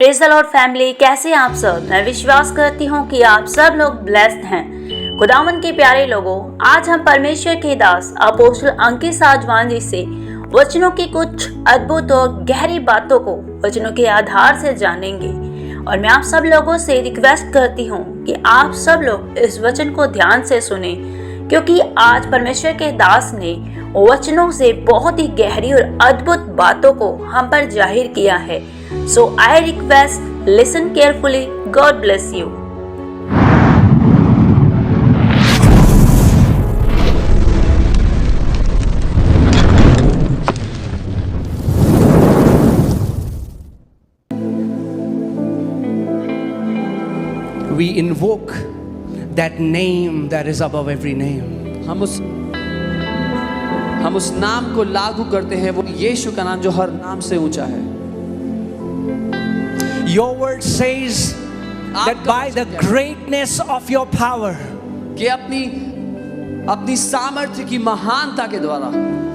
Praise the Lord family, कैसे हैं आप सब। मैं विश्वास करती हूँ कि आप सब लोग ब्लेस्ड हैं। खुदावन के प्यारे लोगों, आज हम परमेश्वर के दास अपोस्टल अंकित साजवान जी से वचनों की कुछ अद्भुत और गहरी बातों को वचनों के आधार से जानेंगे। और मैं आप सब लोगों से रिक्वेस्ट करती हूँ कि आप सब लोग इस वचन को ध्यान से सुने, क्योंकि आज परमेश्वर के दास ने वचनों से बहुत ही गहरी और अद्भुत बातों को हम पर जाहिर किया है। So I request, listen carefully. God bless you. We invoke that name that is above every name. हम उस नाम को लागू करते हैं, वो यीशु का नाम जो हर नाम से ऊंचा है। Your word says that by the greatness of your power, कि अपनी सामर्थ्य की महानता के द्वारा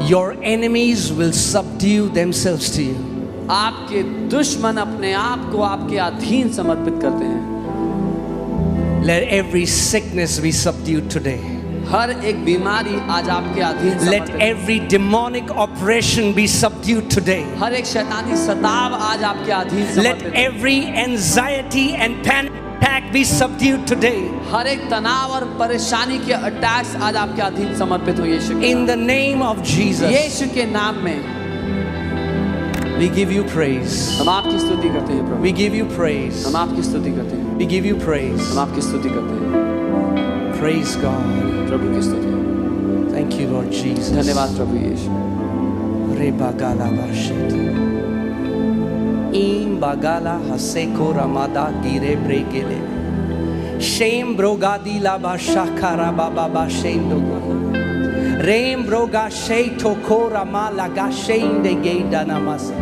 your enemies will subdue themselves to you. आपके दुश्मन अपने आप को आपके अधीन समर्पित करते हैं। Let every sickness be subdued today. हर एक बीमारी आज आपके अधीन Let समर्पित। every demonic oppression be subdued today. हर एक शैतानी सताव आज आपके अधीन Let समर्पित। every anxiety and panic attack be subdued today. हर एक तनाव और परेशानी के अटैक्स आज आपके अधीन समर्पित हो यीशु के In the name of Jesus, यीशु के नाम में we give you praise. हम आपकी स्तुति करते हैं प्रभु। We give you praise. हम आपकी स्तुति करते हैं। We give you praise. हम आपकी स्तुति करते हैं। Praise God. प्रभु की स्तुति। Thank you, Lord Jesus. धन्यवाद प्रभु यीशु। Re bagala bashit. Im bagala haseko ramada gire bregele. Shem brogadi la bashakara baba bashendo go. Rem broga sheito kora mala gashende geida namasa.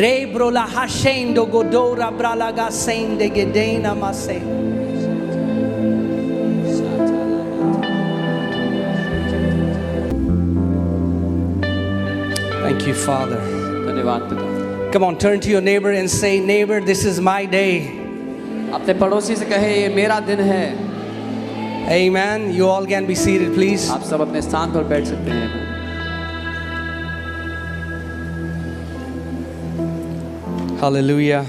Re brola hashendo godora brala gasende gedena mase. Thank you, Father. धन्यवाद पिता। Come on, turn to your neighbor and say, neighbor, this is my day. अपने पड़ोसी से कहे ये मेरा दिन है। Amen. You all can be seated, please. आप सब अपने स्थान पर बैठ सकते हैं। Hallelujah.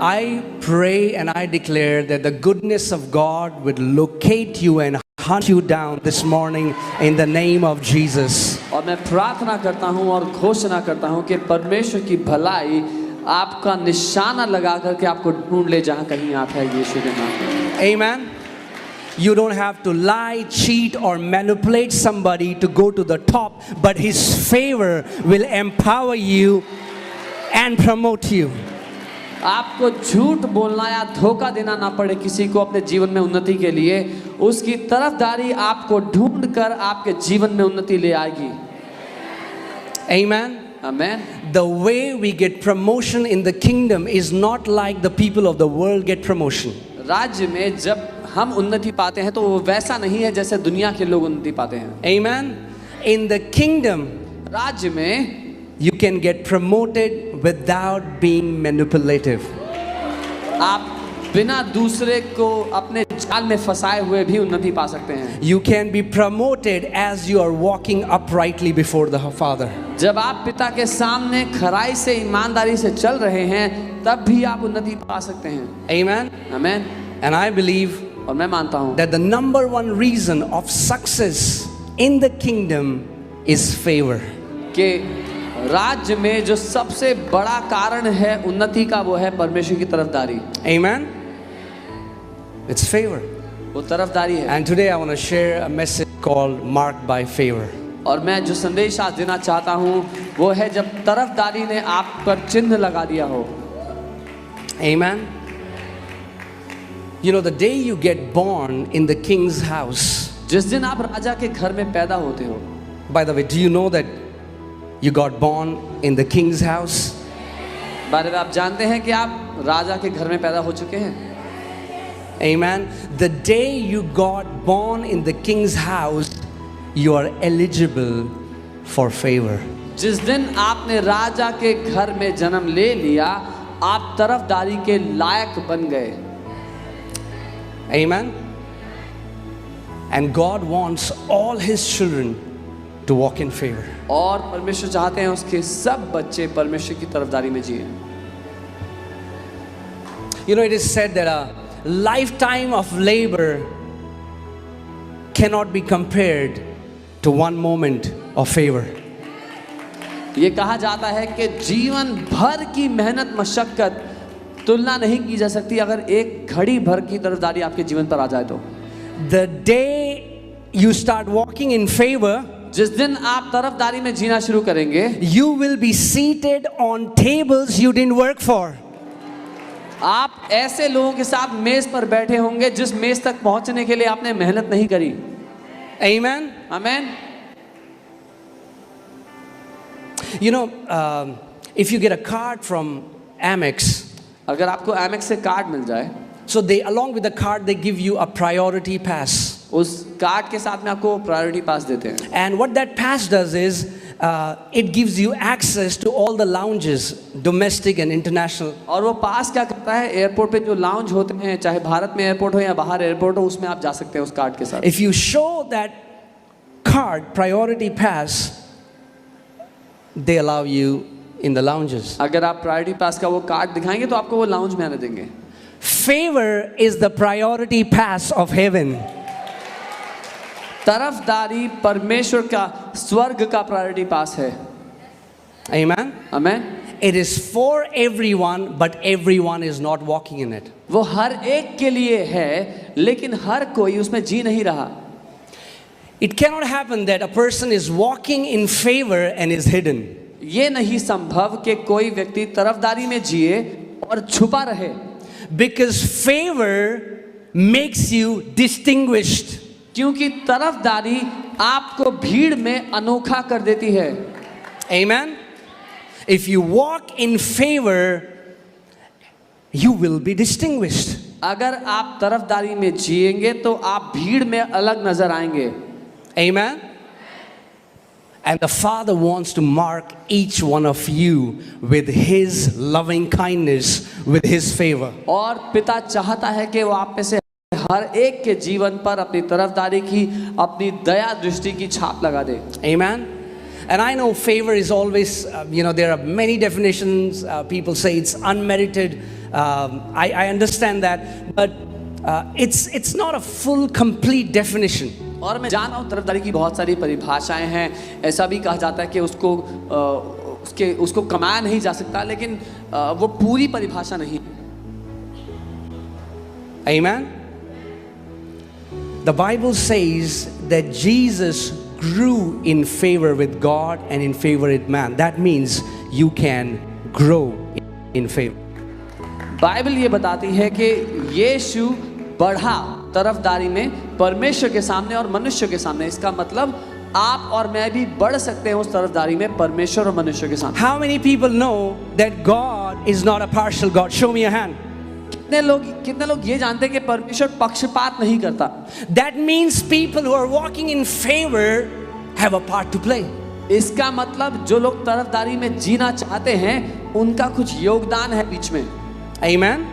I pray and I declare that the goodness of God would locate you and hunt you down this morning in the name of Jesus. और मैं प्रार्थना करता हूँ और घोषणा करता हूँ कि परमेश्वर की भलाई आपका निशाना लगा करके आपको ढूंढ ले जहाँ कहीं आप है यीशु के नाम में। Amen. You don't have to lie, cheat, or manipulate somebody to go to the top, but His favor will empower you and promote you. आपको झूठ बोलना या धोखा देना ना पड़े किसी को अपने जीवन में उन्नति के लिए। उसकी तरफदारी आपको ढूंढ कर आपके जीवन में उन्नति ले आएगी। Amen. Amen. The way we get promotion in the kingdom is not like the people of the world get promotion. राज्य में जब हम उन्नति पाते हैं तो वो वैसा नहीं है जैसे दुनिया के लोग उन्नति पाते हैं। Amen. In the kingdom, राज्य में you can get promoted without being manipulative. आप बिना दूसरे को अपने जाल में फंसाए हुए भी उन्नति पा सकते हैं। You can be promoted as you are walking uprightly before the Father. जब आप पिता के सामने खराई से ईमानदारी से चल रहे हैं तब भी आप उन्नति पा सकते हैं। Amen. Amen. And I believe और मैं मानता हूँ that the number one reason of success in the kingdom is favor. कि राज्य में जो सबसे बड़ा कारण है उन्नति का वो है परमेश्वर की तरफदारी। Amen. It's favor. वो तरफदारी है। And today I want to share a message called Marked by Favor. और मैं जो संदेश आज देना चाहता हूँ वो है जब तरफदारी ने आप पर चिन्ह लगा दिया हो। Amen. You know, the day you get born in the king's house, जिस दिन आप राजा के घर में पैदा होते हो। by the way, do you know that you got born in the king's house? बारे में आप जानते हैं कि आप राजा के घर में पैदा हो चुके हैं। Amen. The day you got born in the king's house, you are eligible for favor. जिस दिन आपने राजा के घर में जन्म ले लिया आप तरफदारी के लायक बन गए। Amen. And God wants all His children to walk in favor. और परमेश्वर चाहते हैं उसके सब बच्चे परमेश्वर की तरफदारी में जिए। You know, it is said that a lifetime of labor cannot be compared to one moment of favor. ये कहा जाता है कि जीवन भर की मेहनत मशक्कत तुलना नहीं की जा सकती अगर एक घड़ी भर की तरफदारी आपके जीवन पर आ जाए तो। The day you start walking in favor, जिस दिन आप तरफदारी में जीना शुरू करेंगे, you will be seated on tables you didn't work for. आप ऐसे लोगों के साथ मेज पर बैठे होंगे जिस मेज तक पहुंचने के लिए आपने मेहनत नहीं करी। Amen. आमीन। You know, if you get a card from Amex, अगर आपको एमेक्स से कार्ड मिल जाए, so they, along with the card, they give you a priority pass. उस कार्ड के साथ में आपको प्रायोरिटी पास देते हैं। And what that pass does is, it gives you access to all the lounges, domestic and international. और वो पास क्या करता है, एयरपोर्ट पे जो लाउंज होते हैं, चाहे भारत में एयरपोर्ट हो या बाहर एयरपोर्ट हो, उसमें आप जा सकते हैं उस कार्ड के साथ। If you show that card, priority pass, they allow you in the lounges. अगर आप प्रायोरिटी पास का वो कार्ड दिखाएंगे तो आपको वो लाउंज में आने देंगे। Favor is the priority pass of heaven. तरफदारी परमेश्वर का स्वर्ग का प्रायोरिटी पास है। Amen. आमीन। It is for everyone, but everyone is not walking in it. वो हर एक के लिए है, लेकिन हर कोई उसमें जी नहीं रहा। It cannot happen that a person is walking in favor and is hidden. ये नहीं संभव कि कोई व्यक्ति तरफदारी में जिए और छुपा रहे। Because favor makes you distinguished. क्योंकि तरफदारी आपको भीड़ में अनोखा कर देती है। Amen. If you walk in favor, you will be distinguished. अगर आप तरफदारी में जिएंगे तो आप भीड़ में अलग नजर आएंगे। Amen. And the Father wants to mark each one of you with His loving kindness, with His favor. और पिता चाहता है कि वो आप में से हर एक के जीवन पर अपनी तरफदारी की, अपनी दया दृष्टि की छाप लगा दे। Amen. And I know favor is always, there are many definitions. People say it's unmerited. I understand that, but it's not a full, complete definition. और मैं जान रहा हूँ तरफदारी की बहुत सारी परिभाषाएं हैं। ऐसा भी कहा जाता है कि उसको कमाया नहीं जा सकता, लेकिन वो पूरी परिभाषा नहीं है। Amen. The Bible says that Jesus grew in favor with God and in favor with man. That means you can grow in favor. Bible ये बताती है कि यीशु बढ़ा तरफदारी में परमेश्वर के सामने और मनुष्य के सामने। इसका मतलब आप और मैं भी बढ़ सकते हैं उस तरफदारी में परमेश्वर और मनुष्य के सामने। How many people know that God is not a partial God? Show me your hand. कितने लोग ये जानते हैं कि परमेश्वर पक्षपात नहीं करता? That means people who are walking in favor have a part to play. इसका मतलब जो लोग तरफदारी में जीना चाहते हैं उनका कुछ योगदान है बीच में। Amen.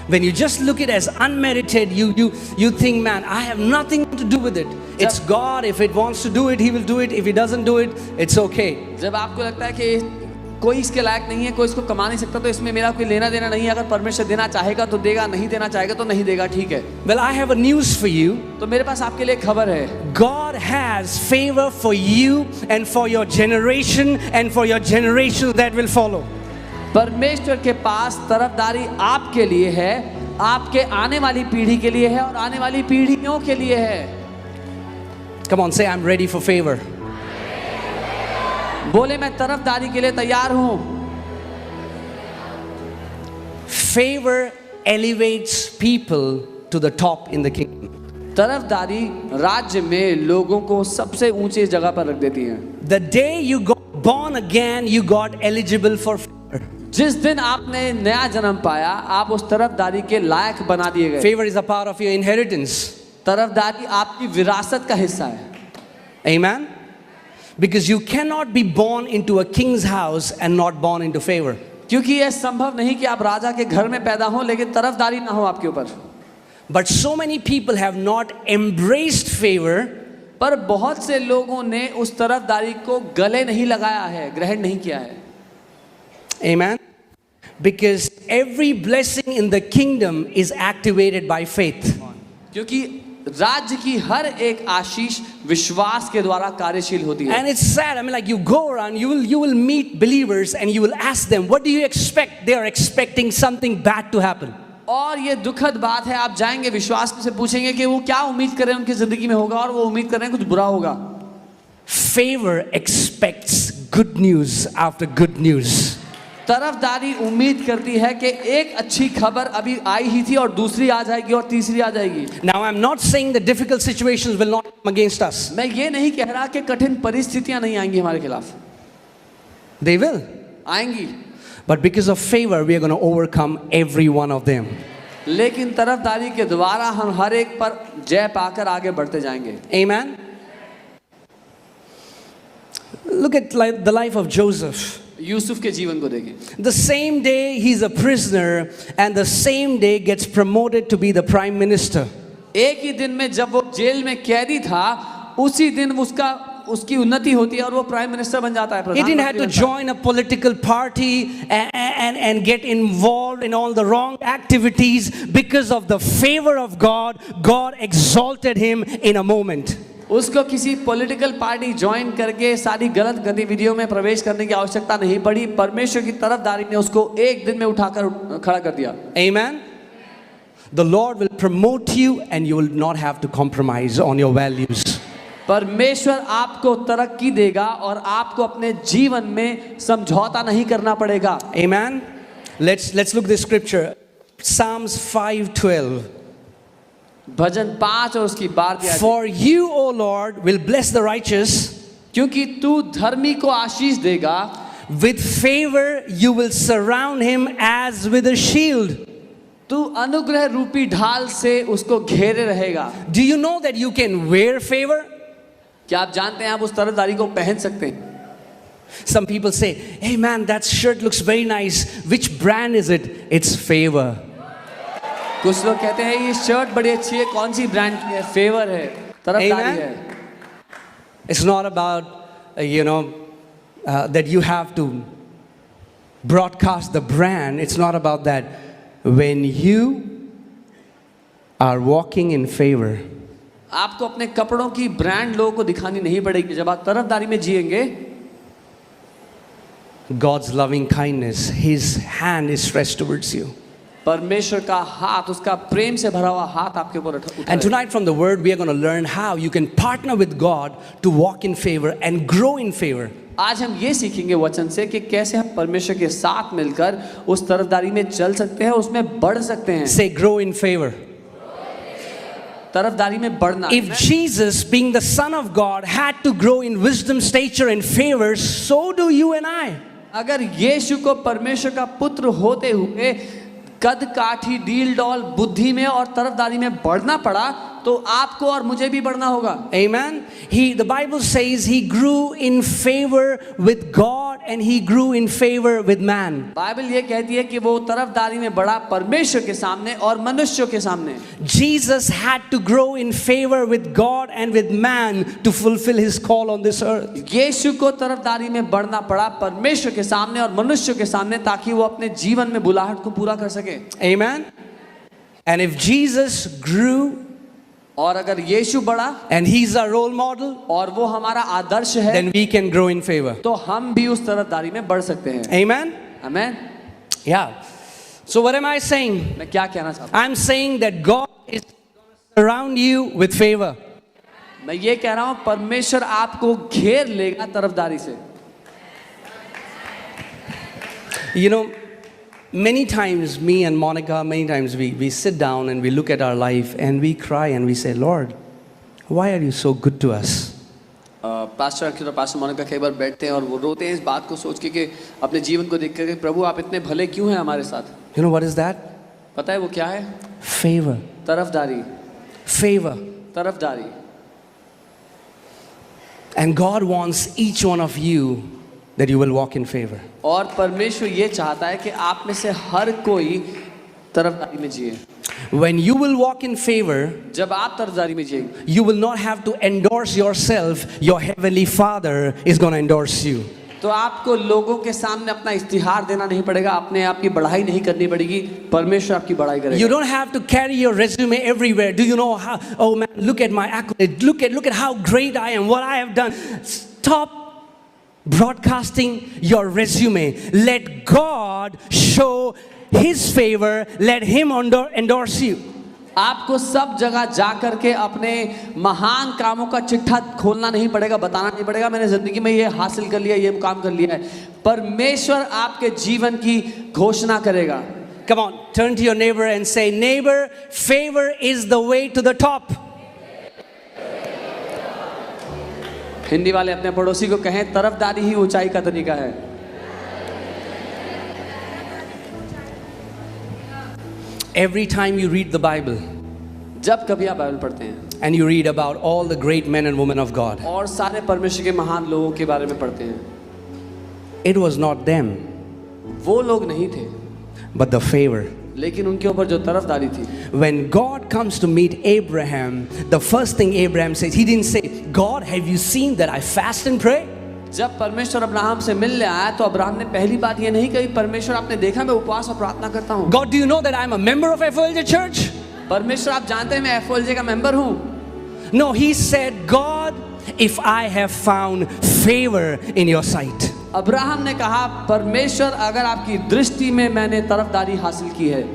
When you just look at it as unmerited, you think, man, I have nothing to do with it. It's God. If it wants to do it, He will do it. If He doesn't do it, it's okay. जब आपको लगता है कि कोई इसके लायक नहीं है, कोई इसको कमा नहीं सकता, तो इसमें मेरा कोई लेना देना नहीं है। अगर परमेश्वर देना चाहेगा तो देगा, नहीं देना चाहेगा तो नहीं देगा, ठीक है। Well, I have a news for you. तो मेरे पास आपके लिए खबर है। God has favor for you and for your generation and for your generations that will follow. परमेश्वर के पास तरफदारी आपके लिए है, आपके आने वाली पीढ़ी के लिए है और आने वाली पीढ़ियों के लिए है। Come on, say I'm ready for favor. बोले मैं तरफदारी के लिए तैयार हूं। Favor elevates people to the top in the kingdom. तरफदारी राज्य में लोगों को सबसे ऊंची जगह पर रख देती है। The day you got born again, you got eligible for favor. जिस दिन आपने नया जन्म पाया, आप उस तरफदारी के लायक बना दिए गए। Favor is a part of your inheritance. तरफदारी आपकी विरासत का हिस्सा है। Amen. Because you cannot be born into a king's house and not born into favor. क्योंकि यह संभव नहीं कि आप राजा के घर में पैदा हो लेकिन तरफदारी ना हो आपके ऊपर। But so many people have not embraced favor पर बहुत से लोगों ने उस तरफदारी को गले नहीं लगाया है, ग्रहण नहीं किया है। Amen. Because every blessing in the kingdom is activated by faith. क्योंकि राज्य की हर एक आशीष विश्वास के द्वारा कार्यशील होती है। And it's sad. I mean, like you go around, you will meet believers and you will ask them, what do you expect? They are expecting something bad to happen. और ये दुखद बात है, आप जाएंगे विश्वास से पूछेंगे कि वो क्या उम्मीद कर रहे हैं उनकी जिंदगी में होगा, और वो उम्मीद कर रहे हैं कुछ बुरा होगा। Favor expects good news after good news. तरफदारी उम्मीद करती है कि एक अच्छी खबर अभी आई ही थी और दूसरी आ जाएगी और तीसरी आ जाएगी। Now I'm not saying the difficult situations will not come against us. मैं ये नहीं कह रहा कि कठिन परिस्थितियां नहीं आएंगी हमारे खिलाफ, They will. आएंगी, But because of favor, we are going to overcome every one of them. लेकिन तरफदारी के द्वारा हम हर एक पर जय पाकर आगे बढ़ते जाएंगे। Amen. Look at the life of Joseph. Yusuf के जीवन को देखें। The same day he's a prisoner and the same day gets promoted to be the prime minister. एक ही दिन में जब वो जेल में कैदी था, उसी दिन उसकी उन्नति होती है और वो प्राइम मिनिस्टर बन जाता है। He didn't have to join a political party and get involved in all the wrong activities. Because of the favor of God, God exalted him in a moment. उसको किसी पॉलिटिकल पार्टी ज्वाइन करके सारी गलत गतिविधियों में प्रवेश करने की आवश्यकता नहीं पड़ी। परमेश्वर की तरफदारी ने उसको एक दिन में उठाकर खड़ा कर दिया। Amen. The Lord will promote you and you will not have to compromise on your values. परमेश्वर आपको तरक्की देगा और आपको अपने जीवन में समझौता नहीं करना पड़ेगा। Amen. Let's look at this scripture. Psalms 5:12. भजन 5 और उसकी 12। For you, O Lord, will bless the righteous. क्योंकि तू धर्मी को आशीष देगा। With favor you will surround him as with a shield. तू अनुग्रह रूपी ढाल से उसको घेरे रहेगा। Do you know that you can wear favor? क्या आप जानते हैं आप उस तरफदारी को पहन सकते हैं? Some people say, hey man, that shirt looks very nice. Which brand is it? It's favor. कुछ लोग कहते हैं ये शर्ट बड़ी अच्छी है, कौन सी ब्रांड की है? फेवर है, तरफदारी है। It's not about that you have to broadcast the brand. It's not about that. When you are walking in favor, आपको अपने कपड़ों की ब्रांड लोगों को दिखानी नहीं पड़ेगी। जब आप तरफदारी में जिएंगे, God's loving kindness, His hand is stretched towards you. परमेश्वर का हाथ, उसका प्रेम से भरा हुआ हाथ आपके ऊपर उठा। And tonight from the word we are going to learn how you can partner with God to walk in favor and grow in favor. आज हम ये सीखेंगे वचन से कि कैसे हम परमेश्वर के साथ मिलकर उस तरफदारी में चल सकते हैं, उसमें बढ़ सकते हैं। Say grow in favor. तरफदारी में बढ़ना। If Jesus, being the Son of God, had to grow in wisdom, stature and favor, so do you and I. अगर यीशु को परमेश्वर का पुत्र होते हुए कद काठी डील डॉल बुद्धि में और तरफदारी में बढ़ना पड़ा, तो आपको और मुझे भी बढ़ना होगा। Amen. The Bible says he grew in favor with God and he grew in favor with man. Bible ये कहती है कि वो तरफदारी में बढ़ा परमेश्वर के सामने और मनुष्यों के सामने। Jesus had to grow in favor with God and with man to fulfill his call on this earth. यीशु को तरफदारी में बढ़ना पड़ा परमेश्वर के सामने और मनुष्यों के सामने, ताकि वो अपने जीवन में बुलाहट को पूरा कर सके। Amen. And if Jesus grew, और अगर यीशु बढ़ा and he's our role model, और वो हमारा आदर्श है, then we can grow in favor. तो हम भी उस तरफदारी में बढ़ सकते हैं। Amen. Amen. Yeah. So what am I saying? मैं क्या कहना चाहता हूँ? I'm saying that God is around you with favor. मैं ये कह रहा हूँ परमेश्वर आपको घेर लेगा तरफदारी से। You know, many times me and Monica, many times we sit down and we look at our life and we cry and we say, Lord, why are you so good to us? Pastor Akhil और pastor Monika कई बार बैठते हैं और वो रोते हैं इस बात को सोच के कि अपने जीवन को देख कर, प्रभु आप इतने भले क्यों हैं हमारे साथ? You know what is that? पता है वो क्या है? Favor. तरफदारी। Favor. तरफदारी। And God wants each one of you that you will walk in favor. और परमेश्वर ये चाहता है कि आप में से हर कोई तरफदारी में जिए। When you will walk in favor, जब आप तरफदारी में जिएंगे, you will not have to endorse yourself. Your heavenly Father is going to endorse you. तो आपको लोगों के सामने अपना इस्तिहार देना नहीं पड़ेगा, अपने आप की बढ़ाई नहीं करनी पड़ेगी, परमेश्वर आपकी बढ़ाई करेगा। You don't have to carry your resume everywhere. Do you know how? Oh man, look at my accolade. Look at how great I am. What I have done. Stop broadcasting your resume. Let God show His favor. Let Him endorse you. आपको सब जगह जा करके अपने महान कामों का चिट्ठा खोलना नहीं पड़ेगा, बताना नहीं पड़ेगा मैंने जिंदगी में ये हासिल कर लिया, ये काम कर लिया है। परमेश्वर आपके जीवन की घोषणा करेगा। Come on, turn to your neighbor and say, neighbor, favor is the way to the top. Hindi वाले अपने पड़ोसी को कहें, तरफदारी ही ऊंचाई का तरीका है। Every time you read the Bible जब कभी आप बाइबल पढ़ते हैं and you read about all the great men and women of God, और सारे परमेश्वर के महान लोगों के बारे में पढ़ते हैं, it was not them, वो लोग नहीं थे, but the favor. लेकिन उनके ऊपर जो तरफदारी थी। When God comes to meet Abraham, the first thing Abraham says, he didn't say, God, have you seen that I fast and pray? जब परमेश्वर अब्राहम से मिलने आया तो अब्राहम ने पहली बात ये नहीं कही, परमेश्वर आपने देखा मैं उपवास और प्रार्थना करता हूँ। God, do you know that I'm a member of FOLJ church? परमेश्वर आप जानते हैं मैं FOLJ का मेंबर हूँ। No, he said, God, if I have found favor in your sight. Abraham ने कहा, परमेश्वर अगर आपकी दृष्टि में मैंने तरफदारी हासिल की है।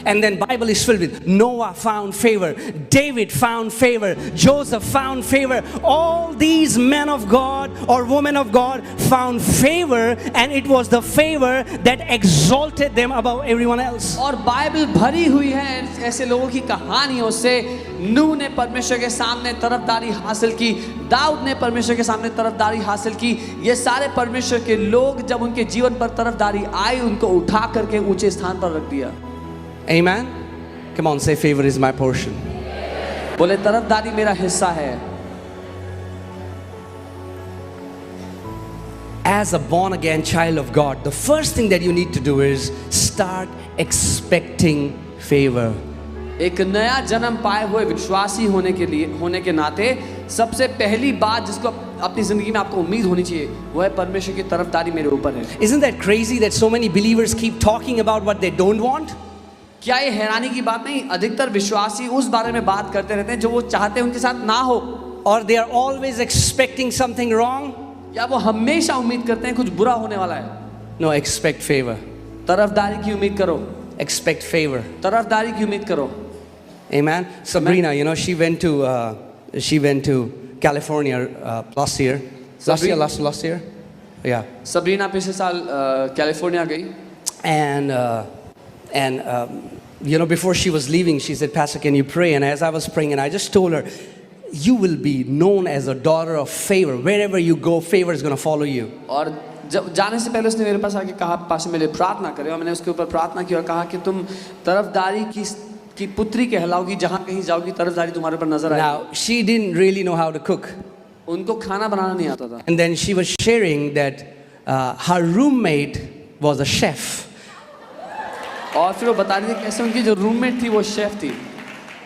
And then Bible is filled with Noah found favor, David found favor, Joseph found favor. All these men of God or women of God found favor, and it was the favor that exalted them above everyone else. और Bible भरी हुई है ऐसे लोगों की कहानियों से। नूह ने परमेश्वर के सामने तरफदारी हासिल की, दाऊद ने परमेश्वर के सामने तरफदारी हासिल की। ये सारे परमेश्वर के लोग जब उनके जीवन पर तरफदारी आई, उनको उठा करके ऊंचे स्थान पर रख दिया। Amen. Come on, say favor is my portion. बोले तरफदारी मेरा हिस्सा है। As a born again child of God, the first thing that you need to do is start expecting favor. एक नया जन्म पाए हुए विश्वासी होने के नाते सबसे पहली बात जिसको अपनी जिंदगी में आपको उम्मीद होनी चाहिए वो है परमेश्वर की तरफदारी मेरे ऊपर है। Isn't that crazy that so many believers keep talking about what they don't want? क्या ये हैरानी की बात नहीं? अधिकतर विश्वासी उस बारे में बात करते रहते हैं जो वो चाहते हैं उनके साथ ना हो, Or they are always expecting something wrong? या वो हमेशा उम्मीद करते हैं कुछ बुरा होने वाला है। No, expect favor. तरफदारी की उम्मीद करो, Expect favor. तरफदारी की उम्मीद करो। Amen. Sabrina, you know, she went to California last year. Last year? Yeah. Sabrina पिछले साल कैलिफोर्निया गई। And you know, before she was leaving, she said, Pastor, can you pray? And as I was praying, and I just told her, you will be known as a daughter of favor. Wherever you go, favor is going to follow you. और जब जाने से पहले उसने मेरे पास आके कहा, पास मेरे लिए प्रार्थना करे, और मैंने उसके ऊपर प्रार्थना की और कहा कि तुम तरफदारी की पुत्री कहलाओगी, जहाँ कहीं जाओगी तरफदारी तुम्हारे पर नजर आएगी। Now, she didn't really know how to cook. उनको खाना बनाना नहीं आता था। And then she was sharing that her roommate was a chef. और फिर वो बता रही थी कैसे उनकी जो रूममेट थी वो शेफ थी।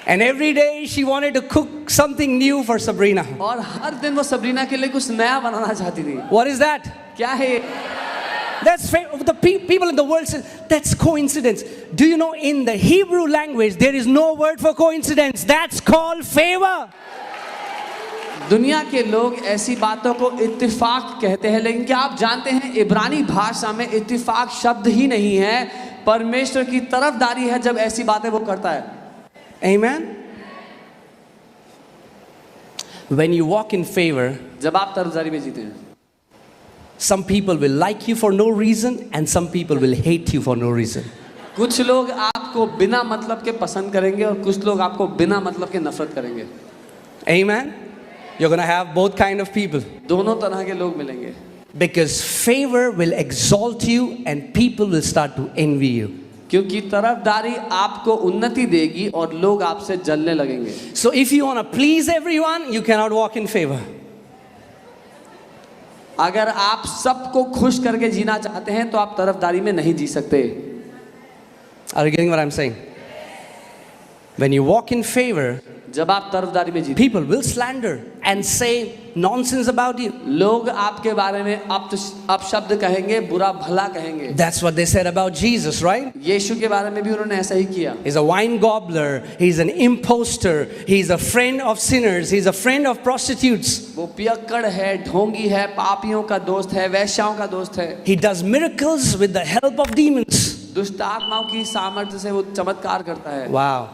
And every day she wanted to cook something new for Sabrina. और हर दिन वो सबरीना के लिए कुछ नया बनाना चाहती थी। What is that? क्या है? That's the people in the world say that's coincidence. Do you know in the Hebrew language there is no word for coincidence. That's called favor. दुनिया के लोग ऐसी बातों को इत्तिफाक कहते हैं, लेकिन क्या आप जानते हैं इब्रानी भाषा में इत्तिफाक शब्द ही नहीं है, परमेश्वर की तरफदारी है जब ऐसी बातें वो करता है। Amen. When you walk in favor, जब आप तरफदारी में जीते हैं, some people will like you for no reason and some people will hate you for no reason. कुछ लोग आपको बिना मतलब के पसंद करेंगे और कुछ लोग आपको बिना मतलब के नफरत करेंगे। Amen. You're going to have both kind of people. दोनों तरह के लोग मिलेंगे। Because favor will exalt you and people will start to envy you. क्योंकि तरफदारी आपको उन्नति देगी और लोग आपसे जलने लगेंगे। So if you want to please everyone, you cannot walk in favor. अगर आप सबको खुश करके जीना चाहते हैं तो आप तरफदारी में नहीं जी सकते। Are you getting what I'm saying? When you walk in favor, जब आप तरफदारी में जीते, people will slander and say nonsense about you. लोग आपके बारे में अपशब्द कहेंगे, बुरा भला कहेंगे। That's what they said about Jesus, right? यीशु के बारे में भी उन्होंने ऐसा ही किया। He's a wine gobbler, he's an imposter, he's a friend of sinners, he's a friend of prostitutes. वो पियक्कड़ है, ढोंगी है, पापियों का दोस्त है, वेश्याओं का दोस्त है। He does miracles with the help of demons. दुष्ट आत्माओं की सामर्थ्य से वो चमत्कार करता है। Wow.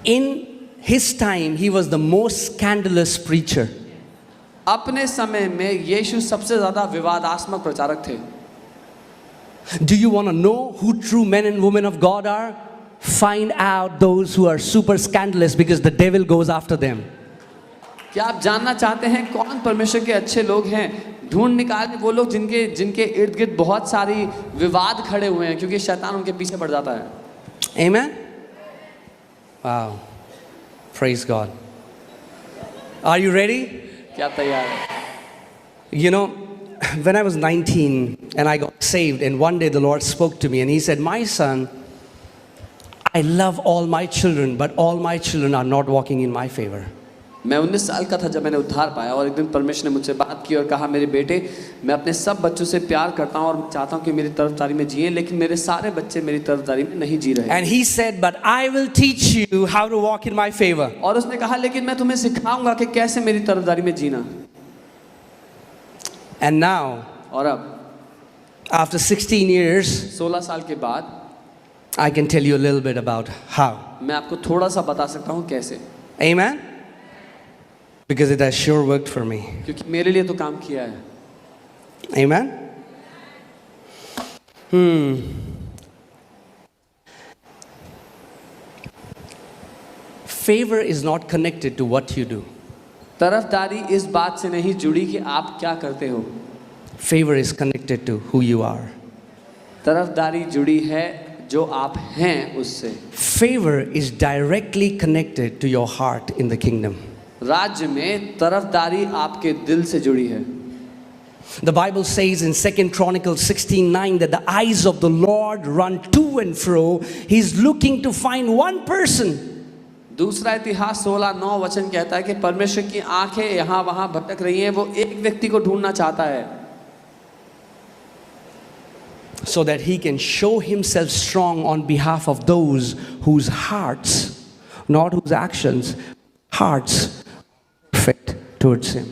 In his time, he was the most scandalous preacher. अपने समय में यीशु सबसे ज्यादा विवादास्पद प्रचारक थे। Do you want to know who true men and women of God are? Find out those who are super scandalous because the devil goes after them. क्या आप जानना चाहते हैं कौन परमेश्वर के अच्छे लोग हैं? ढूंढ निकालें वो लोग जिनके इर्द गिर्द बहुत सारी विवाद खड़े हुए हैं, क्योंकि शैतान उनके पीछे पड़ जाता है। Amen? Wow. Praise God. Are you ready? क्या तैयार है? You know, when I was 19 and I got saved, and one day the Lord spoke to me and He said, "My son, I love all my children, but all my children are not walking in my favor." मैं 19 साल का था जब मैंने उद्धार पाया, और एक दिन परमेश्वर ने मुझसे बात की और कहा, मेरे बेटे, मैं अपने सब बच्चों से प्यार करता हूँ और चाहता हूँ कि मेरी तरफदारी में जिए, लेकिन मेरे सारे बच्चे मेरी तरफदारी में नहीं जी रहे। And He said, "But I will teach you how to walk in my favor." और उसने कहा, लेकिन मैं तुम्हें सिखाऊंगा कि कैसे मेरी तरफदारी में जीना। And now, और अब after 16 years, 16 साल के बाद I can tell you a little bit about how. मैं आपको थोड़ा सा बता सकता हूँ कैसे, Amen? Because it has sure worked for me. क्योंकि मेरे लिए तो काम किया है। Amen? Favor is not connected to what you do. तरफदारी इस बात से नहीं जुड़ी कि आप क्या करते हो, Favor is connected to who you are. तरफदारी जुड़ी है जो आप हैं उससे। Favor is directly connected to your heart in the kingdom. राज्य में तरफदारी आपके दिल से जुड़ी है। The Bible says in 2 Chronicles 16:9 that the eyes of the Lord run to and fro. He's looking to find one person. दूसरा इतिहास 16:9 वचन कहता है कि परमेश्वर की आंखें यहाँ वहाँ भटक रही हैं, वो एक व्यक्ति को ढूंढना चाहता है, so that He can show Himself strong on behalf of those whose hearts, not whose actions, hearts perfect towards Him.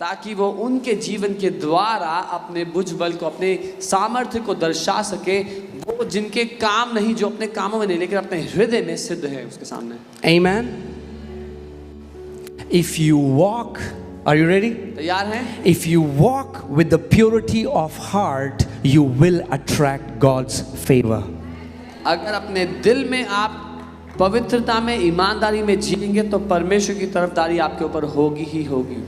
ताकि वो उनके जीवन के द्वारा अपने भुजबल को, अपने सामर्थ्य को दर्शा सके, वो जिनके काम नहीं, जो अपने कामों में नहीं लेकिन अपने हृदय में सिद्ध है उसके सामने। Amen. If you walk, are you ready? तैयार हैं? If you walk with the purity of heart, you will attract God's favor. अगर अपने दिल में आप पवित्रता में, ईमानदारी में जिएंगे तो परमेश्वर की तरफदारी आपके ऊपर होगी ही होगी।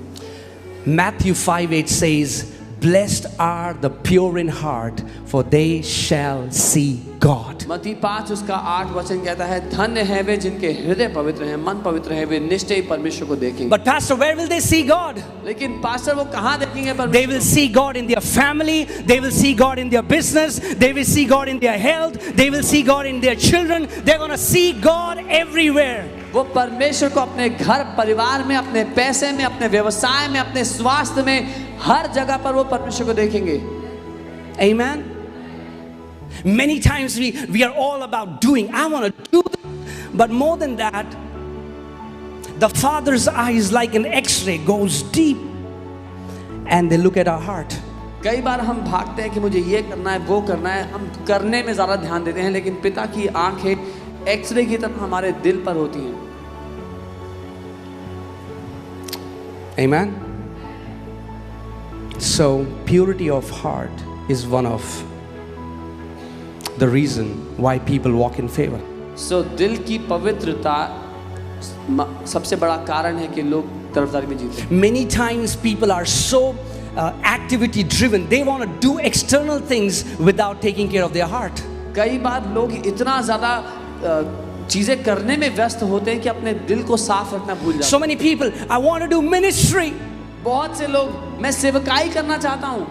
Matthew 5:8 says, "Blessed are the pure in heart, for they shall see God." मत्ती 5 उसका 8 वचन कहता है, धन्य है वे जिनके हृदय पवित्र हैं, मन पवित्र है, वे निश्चय परमेश्वर को देखेंगे। But pastor, where will they see God? लेकिन पास्टर वो कहाँ देखेंगे परमेश्वर? They will see God in their family, they will see God in their business, they will see God in their health, they will see God in their children. They're going to see God everywhere. वो परमेश्वर को अपने घर परिवार में, अपने पैसे में, अपने व्यवसाय में, अपने स्वास्थ्य में, हर जगह पर वो परमेश्वर को देखेंगे। Amen. Many times we are all about doing. I want to do this. But more than that, the Father's eyes like an X-ray goes deep and they look at our heart. कई बार हम भागते हैं कि मुझे ये करना है, वो करना है, हम करने में ज़्यादा ध्यान देते हैं, लेकिन पिता की आंखें एक्सरे की तरह हमारे दिल पर होती हैं। Amen. So purity of heart is one of the reason why people walk in favor. So दिल की पवित्रता सबसे बड़ा कारण है कि लोग तरफदारी में जीते हैं। Many times people are so activity driven. They want to do external things without taking care of their heart. कई बार लोग इतना ज़्यादा चीजें करने में व्यस्त होते हैं कि अपने दिल को साफ रखना भूल जाते हैं। So many people, I want to do ministry. बहुत से लोग मैं सेवकाई करना चाहता हूँ।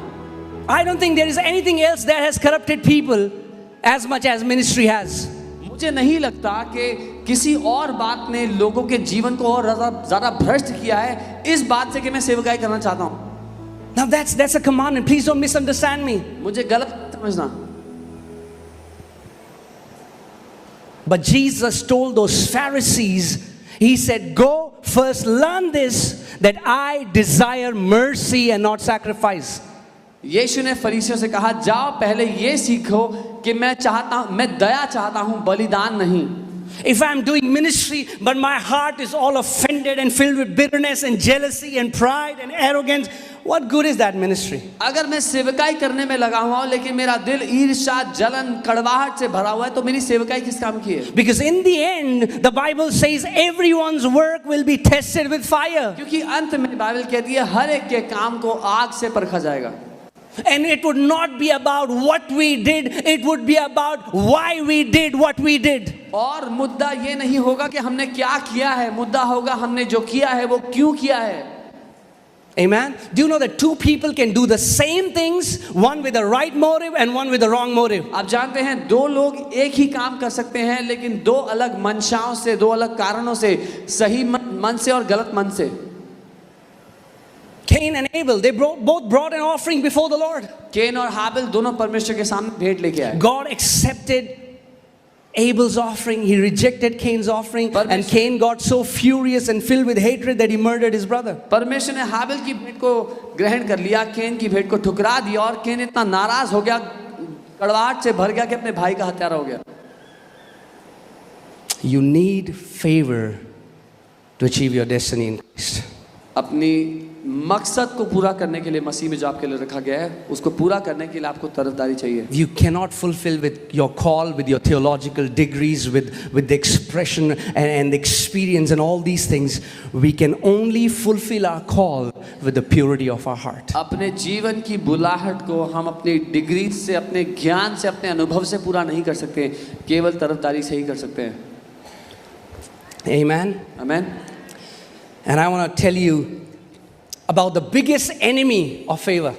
I don't think there is anything else that has corrupted people as much as ministry has. मुझे नहीं लगता कि किसी और बात ने लोगों के जीवन को और ज़्यादा भ्रष्ट किया है इस बात से कि मैं सेवकाई करना चाहता हूँ। Now that's a commandment. Please don't misunderstand me. मुझे गलत मत समझना। But Jesus told those Pharisees, he said, go first learn this, that I desire mercy and not sacrifice. यीशु ने फरीसियों से कहा, जाओ पहले ये सीखो कि मैं दया चाहता हूँ, बलिदान नहीं। If I'm doing ministry, but my heart is all offended and filled with bitterness and jealousy and pride and arrogance, what good is that ministry? अगर मैं सेवकाई करने में लगा हुआ हूँ लेकिन मेरा दिल ईर्ष्या, जलन, कड़वाहट से भरा हुआ है, तो मेरी सेवकाई किस काम की है? Because in the end, the Bible says everyone's work will be tested with fire. क्योंकि अंत में बाइबल कहती है हर एक के काम को आग से परखा जाएगा। And it would not be about what we did, it would be about why we did what we did. और मुद्दा ये नहीं होगा कि हमने क्या किया है, मुद्दा होगा हमने जो किया है वो क्यों किया है। Amen. Do you know that two people can do the same things, one with the right motive and one with the wrong motive? आप जानते हैं दो लोग एक ही काम कर सकते हैं लेकिन दो अलग मंशाओं से, दो अलग कारणों से, सही मन से और गलत मन से। Cain and Abel, they both brought an offering before the Lord. केन और हाबिल दोनों परमेश्वर के सामने भेंट लेके आए। God accepted Abel's offering, he rejected Cain's offering, and Cain got so furious and filled with hatred that he murdered his brother. परमेश्वर ने हाबिल की भेंट को ग्रहण कर लिया, केन की भेंट को ठुकरा दिया और केन इतना नाराज हो गया, कड़वाहट से भर गया कि अपने भाई का हत्यारा हो गया। You need favor to achieve your destiny in Christ. अपनी मकसद को पूरा करने के लिए मसीह में जो आपके लिए रखा गया है उसको पूरा करने के लिए आपको तरफदारी चाहिए। You cannot fulfill with your call, with your theological degrees, with the expression and the experience and all these things. We can only fulfill our call with the purity of our heart. अपने जीवन की बुलाहट को हम अपनी degree से, अपने ज्ञान से, अपने अनुभव से पूरा नहीं कर सकते, केवल तरफदारी से ही कर सकते हैं। Amen. आमीन। And I want to tell you about the biggest enemy of favor.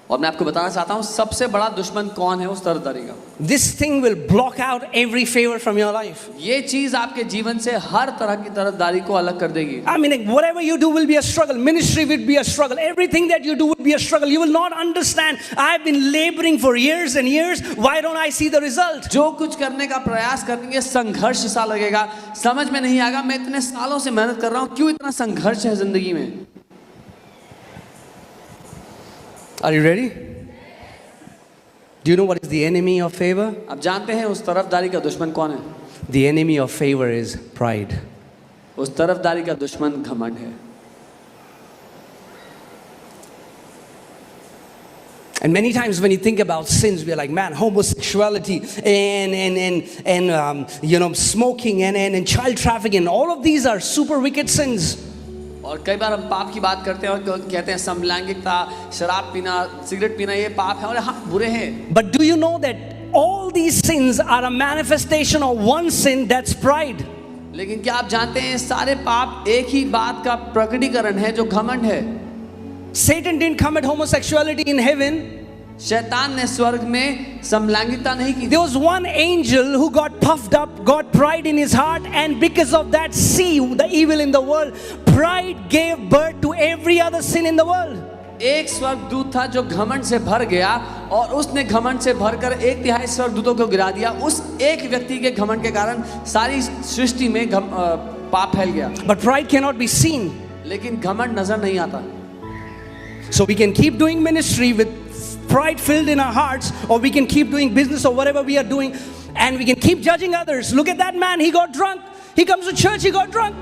और मैं आपको बताना चाहता हूँ सबसे बड़ा दुश्मन कौन है उस तरफदारी का। This thing will block out every favor from your life. ये चीज आपके जीवन से हर तरह की तरफदारी को अलग कर देगी। I mean, whatever you do will be a struggle. Ministry will be a struggle. Everything that you do will be a struggle. You will not understand. I've been laboring for years and years. Why don't I see the result? जो कुछ करने का प्रयास करेंगे संघर्ष सा लगेगा, समझ में नहीं आएगा मैं इतने सालों से मेहनत कर रहा हूँ, क्यों इतना संघर्ष है जिंदगी में। Are you ready? Do you know what is the enemy of favor? आप जानते हैं उस तरफदारी का दुश्मन कौन है? The enemy of favor is pride. उस तरफदारी का दुश्मन घमंड है। And many times when you think about sins, we are like, man, homosexuality and smoking and child trafficking, all of these are super wicked sins. और कई बार हम पाप की बात करते हैं और कहते हैं समलैंगिकता, शराब पीना, सिगरेट पीना ये पाप है और हाँ बुरे हैं। But do you know that all these sins are a manifestation of one sin, that's pride? लेकिन क्या आप जानते हैं सारे पाप एक ही बात का प्रकटीकरण है जो घमंड है। Satan didn't commit homosexuality in heaven. शैतान ने स्वर्ग में समलैंगिकता नहीं की। There was one angel who got puffed up, got pride in his heart, and because of that, see the evil in the world. Pride gave birth to every other sin in the world. एक स्वर्गदूत था जो घमंड से भर गया और उसने घमंड से भरकर एक तिहाई स्वर्गदूतों को गिरा दिया। उस एक व्यक्ति के घमंड के कारण सारी सृष्टि में पाप फैल गया। But pride cannot be seen. लेकिन घमंड नजर नहीं आता। So we can keep doing ministry with pride filled in our hearts, or we can keep doing business or whatever we are doing, and we can keep judging others. Look at that man, he got drunk. He comes to church, he got drunk.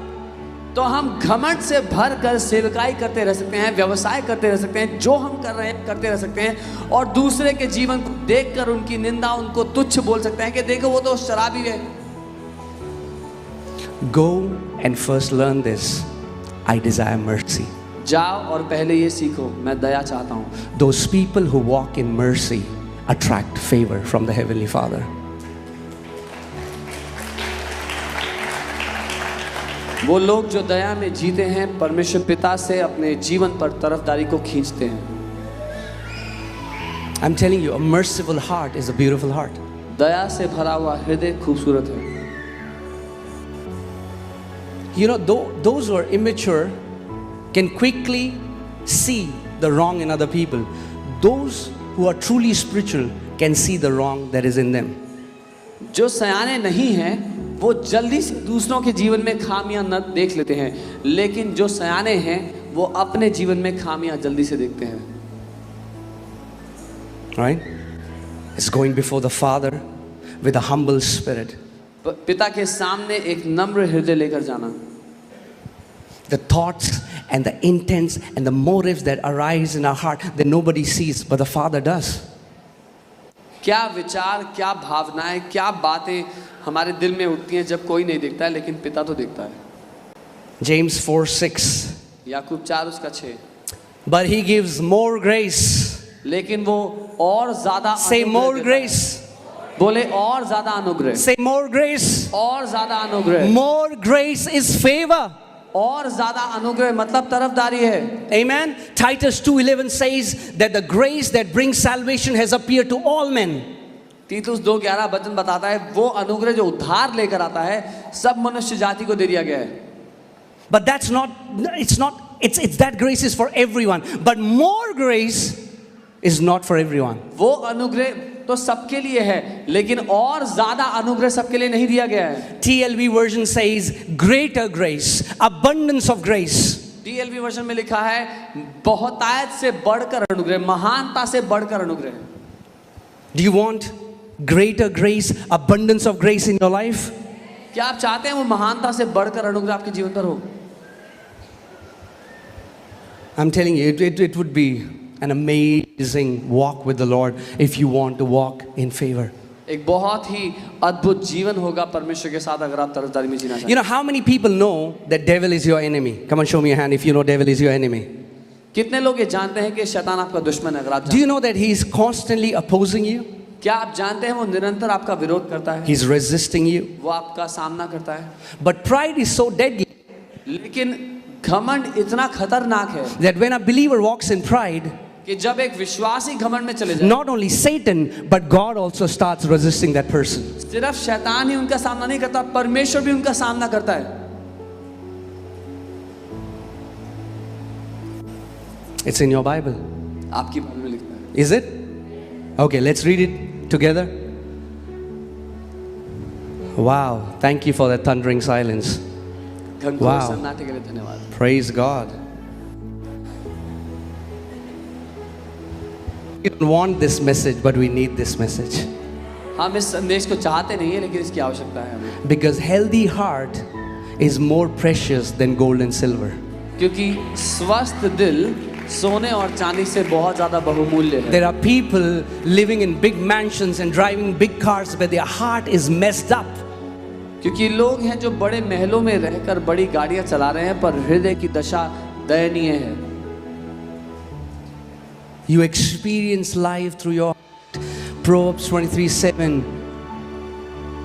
तो हम घमंड से भर कर सेवकाई करते रह सकते हैं, व्यवसाय करते रह सकते हैं, जो हम कर रहे हैं करते रह सकते हैं और दूसरे के जीवन को देखकर उनकी निंदा, उनको तुच्छ बोल सकते हैं कि देखो वो तो शराबी है। Go and first learn this. I desire mercy. जाओ और पहले ये सीखो, मैं दया चाहता हूँ। Those people who walk in mercy attract favor from the Heavenly Father. वो लोग जो दया में जीते हैं परमेश्वर पिता से अपने जीवन पर तरफदारी को खींचते हैं। I'm telling you, a merciful heart is a beautiful heart. दया से भरा हुआ हृदय खूबसूरत है। You know, those who are immature can quickly see the wrong in other people. Those who are truly spiritual can see the wrong that is in them. जो सयाने नहीं हैं वो जल्दी से दूसरों के जीवन में खामियां न देख लेते हैं, लेकिन जो सयाने हैं वो अपने जीवन में खामियां जल्दी से देखते हैं। Right? It's going before the Father with a humble spirit. पिता के सामने एक नम्र हृदय लेकर जाना। The thoughts and the intents and the motives that arise in our heart that nobody sees, but the Father does. क्या विचार, क्या भावनाएं, क्या बातें हमारे दिल में उठती हैं जब कोई नहीं देखता है, लेकिन पिता तो देखता है। James 4:6. Yakub 4:6। But He gives more grace. लेकिन वो और ज्यादा Say अनुग्रह more देता है। grace. बोले और ज्यादा अनुग्रह। Say more grace. और ज्यादा अनुग्रह। More grace is favor. और ज्यादा अनुग्रह मतलब तरफदारी है। Amen. Titus 2:11 says that the grace that brings salvation has appeared to all men. तीतुस 2:11 वचन बताता है वो अनुग्रह जो उद्धार लेकर आता है सब मनुष्य जाति को दे दिया गया है। But that's not, it's that grace is for everyone. But more grace is not for everyone. वो अनुग्रह तो सबके लिए है, लेकिन और ज्यादा अनुग्रह सबके लिए नहीं दिया गया है। TLV version says greater grace, abundance of grace. TLV version में लिखा है बहुतायत से बढ़कर अनुग्रह, महानता से बढ़कर अनुग्रह। Do you want greater grace, abundance of grace in your life? क्या आप चाहते हैं वो महानता से बढ़कर अनुग्रह आपके जीवन पर हो? I'm telling you, it would be an amazing walk with the Lord if you want to walk in favor. एक बहुत ही अद्भुत जीवन होगा परमेश्वर के साथ अगर आप तरफदारी में जीना चाहते हैं। You know how many people know that devil is your enemy? Come on, show me your hand if you know devil is your enemy. कितने लोग ये जानते हैं कि शैतान आपका दुश्मन है? अगर आप Do you know that he is constantly opposing you? क्या आप जानते हैं वो निरंतर आपका विरोध करता है? He's resisting you. वो आपका सामना करता है। But pride is so deadly लेकिन घमंड इतना खतरनाक है that when a believer walks in pride, कि जब एक विश्वासी घमंड में चले जाए, not only Satan, but God also starts resisting that person. सिर्फ शैतान ही उनका सामना नहीं करता, परमेश्वर भी उनका सामना करता है। It's in your Bible. आपकी बाइबल में लिखा है। Is it? Okay, let's read it together. Wow, thank you for that thundering silence. घनघोर Wow. सन्नाटे के लिए धन्यवाद। Praise God. We don't want this message, but we need this message. हम इस संदेश को चाहते नहीं है, लेकिन इसकी आवश्यकता है हमें। Because healthy heart is more precious than gold and silver. क्योंकि स्वस्थ दिल सोने और चांदी से बहुत ज्यादा बहुमूल्य है। There are people living in big mansions and driving big cars, but their heart is messed up. क्योंकि लोग हैं जो बड़े महलों में रहकर बड़ी गाड़ियां चला रहे हैं, पर हृदय की दशा दयनीय है। You experience life through your heart. Proverbs 23:7.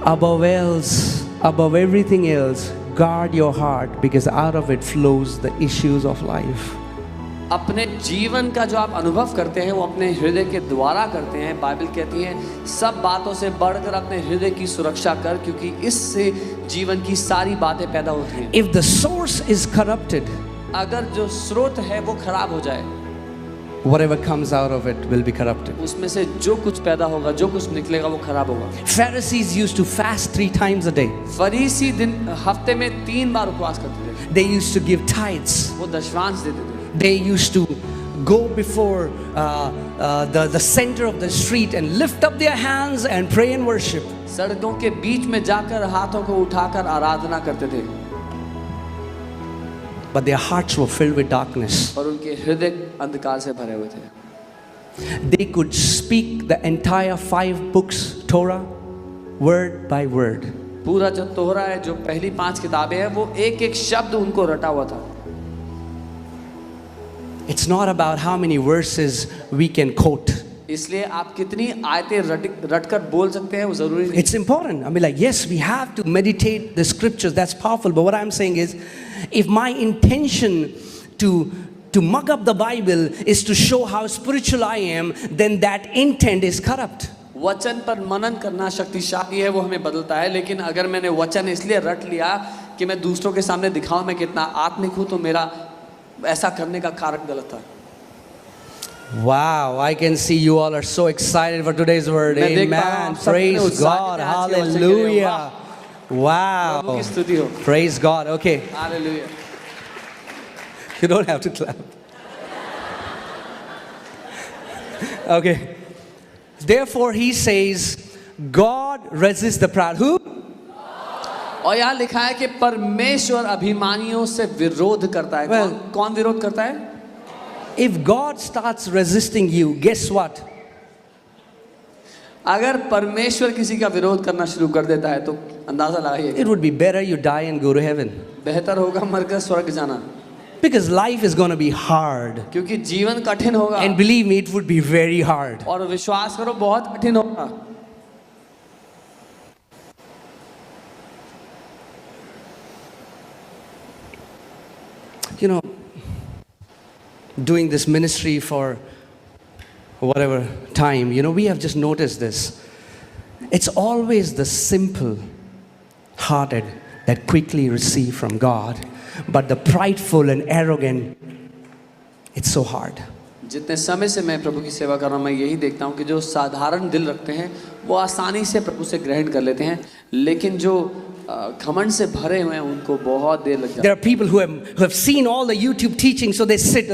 Above everything else, guard your heart, because out of it flows the issues of life. अपने जीवन का जो आप अनुभव करते हैं वो अपने हृदय के द्वारा करते हैं। बाइबल कहती है सब बातों से बढ़कर अपने हृदय की सुरक्षा कर, क्योंकि इससे जीवन की सारी बातें पैदा होती हैं। If the source is corrupted, अगर जो स्रोत है वो खराब हो जाए, whatever comes out of it will be corrupted. उसमें से जो कुछ पैदा होगा, जो कुछ निकलेगा वो खराब होगा। Pharisees used to fast 3 times a day. फरीसी दिन हफ्ते में 3 बार उपवास करते थे। They used to give tithes. वो दशवांश देते थे। They used to go before the center of the street and lift up their hands and pray and worship. सड़कों के बीच में जाकर हाथों को उठाकर आराधना करते थे, But their hearts were filled with darkness. और उनके हृदय अंधकार से भरे हुए थे। They could speak the entire 5 books, Torah, word by word. पूरा जो तोहरा है, जो पहली 5 किताबें हैं, वो एक एक शब्द उनको रटा हुआ था। It's not about how many verses we can quote. इसलिए आप कितनी आयतें रटकर बोल सकते हैं वो जरूरी नहीं। It's important. I mean, like, yes, we have to meditate the scriptures. That's powerful. But what I'm saying is, if my intention to mug up the Bible is to show how spiritual I am, then that intent is corrupt. वचन पर मनन करना शक्तिशाली है, वो हमें बदलता है। लेकिन अगर मैंने वचन इसलिए रट लिया कि मैं दूसरों के सामने दिखाऊं मैं कितना आत्मिक हूं, तो मेरा ऐसा करने का कारण गलत था। Wow, I can see you all are so excited for today's word. मैं देख पा रहा हूं Amen. आप सब Praise कितने उत्साहित God. हैं आज के वचन के लिए। Hallelujah. प्रभु Wow. की स्तुति हो। Praise God. Okay. Hallelujah. You don't have to clap. Okay. Therefore, he says, God resists the proud. Who? और यहाँ लिखा है कि परमेश्वर अभिमानियों से विरोध करता है। Well, कौन विरोध करता है? If God starts resisting you, guess what? अगर परमेश्वर किसी का विरोध करना शुरू कर देता है तो अंदाजा लगाइए, It would be better you die and go to heaven. बेहतर होगा मरकर स्वर्ग जाना, Because life is going to be hard. क्योंकि जीवन कठिन होगा। And believe me, it would be very hard. और विश्वास करो बहुत कठिन होगा। You know, doing this ministry for whatever time, you know, we have just noticed this. It's always the simple hearted that quickly receive from God, but the prideful and arrogant, it's so hard. जितने समय से मैं प्रभु की सेवा कर रहा हूँ, मैं यही देखता हूँ कि जो साधारण दिल रखते हैं वो आसानी से प्रभु से ग्रहण कर लेते हैं, लेकिन जो घमंड से भरे हुए हैं उनको बहुत देर लग जाती है। There are people who have seen all the YouTube teaching, so they sit,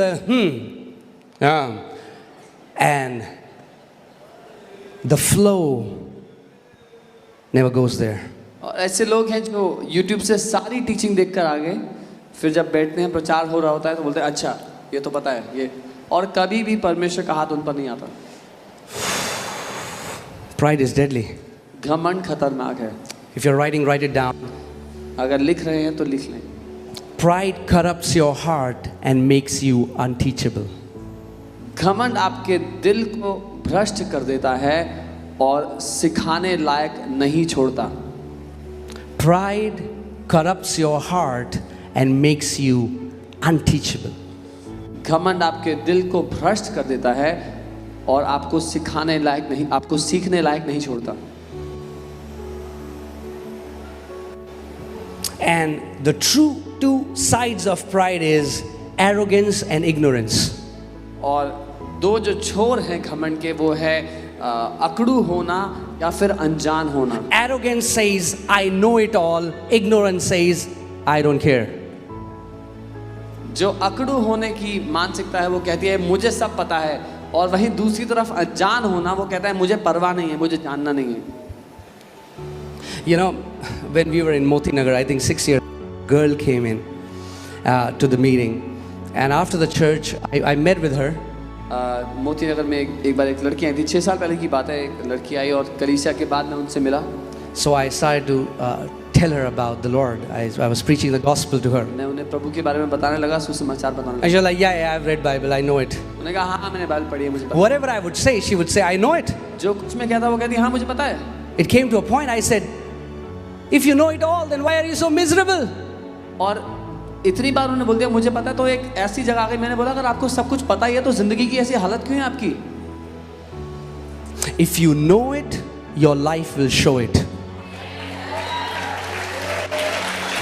and the flow never goes there. और ऐसे लोग हैं जो YouTube से सारी टीचिंग देखकर आ गए, फिर जब बैठते हैं प्रचार हो रहा होता है तो बोलते हैं अच्छा ये तो पता है ये, और कभी भी परमेश्वर का हाथ उन पर नहीं आता। Pride is deadly. घमंड खतरनाक है। If you're writing, write it down. अगर लिख रहे हैं तो लिख लें। Pride corrupts your heart and makes you unteachable. घमंड आपके दिल को भ्रष्ट कर देता है और सिखाने लायक नहीं छोड़ता। Pride corrupts your heart and makes you unteachable. घमंड आपके दिल को भ्रष्ट कर देता है और आपको सिखाने लायक नहीं, आपको सीखने लायक नहीं छोड़ता। And the true two sides of pride is arrogance and ignorance. और दो जो छोर हैं घमंड के वो है अकड़ू होना या फिर अनजान होना। Arrogance says, I know it all. Ignorance says, I don't care. जो अकड़ू होने की मानसिकता है वो कहती है मुझे सब पता है, और वहीं दूसरी तरफ अनजान होना वो कहता है मुझे परवाह नहीं है, मुझे जानना नहीं है। You know, when we were in Moti Nagar, I think 6 years, a girl came in to the meeting. And after the church, I met with her. Moti Nagar में एक बार एक लड़की आई थी, 6 साल पहले की बात है। एक लड़की आई और कलीसिया के बाद मैं उनसे मिला। So I started to tell her about the Lord. I was preaching the gospel to her. मैं उन्हें प्रभु के बारे में बताने लगा, सुसमाचार बताने And लगा। she was like, yeah, I've read Bible, I know it. उन्होंने कहा हाँ मैंने बाइबल पढ़ी है, मुझे पता Whatever I would say, she would say, I know it. है। जो कुछ मैं कहता वो कहती हाँ मुझे पता है। It came to a point, I said, if you know it all, then why are you so miserable? और इतनी बार उन्होंने बोल दिया मुझे पता है, तो एक ऐसी जगह आ गई, मैंने बोला अगर आपको सब कुछ पता ही है तो जिंदगी की ऐसी हालत क्यों है आपकी? If you know it, your life will show it.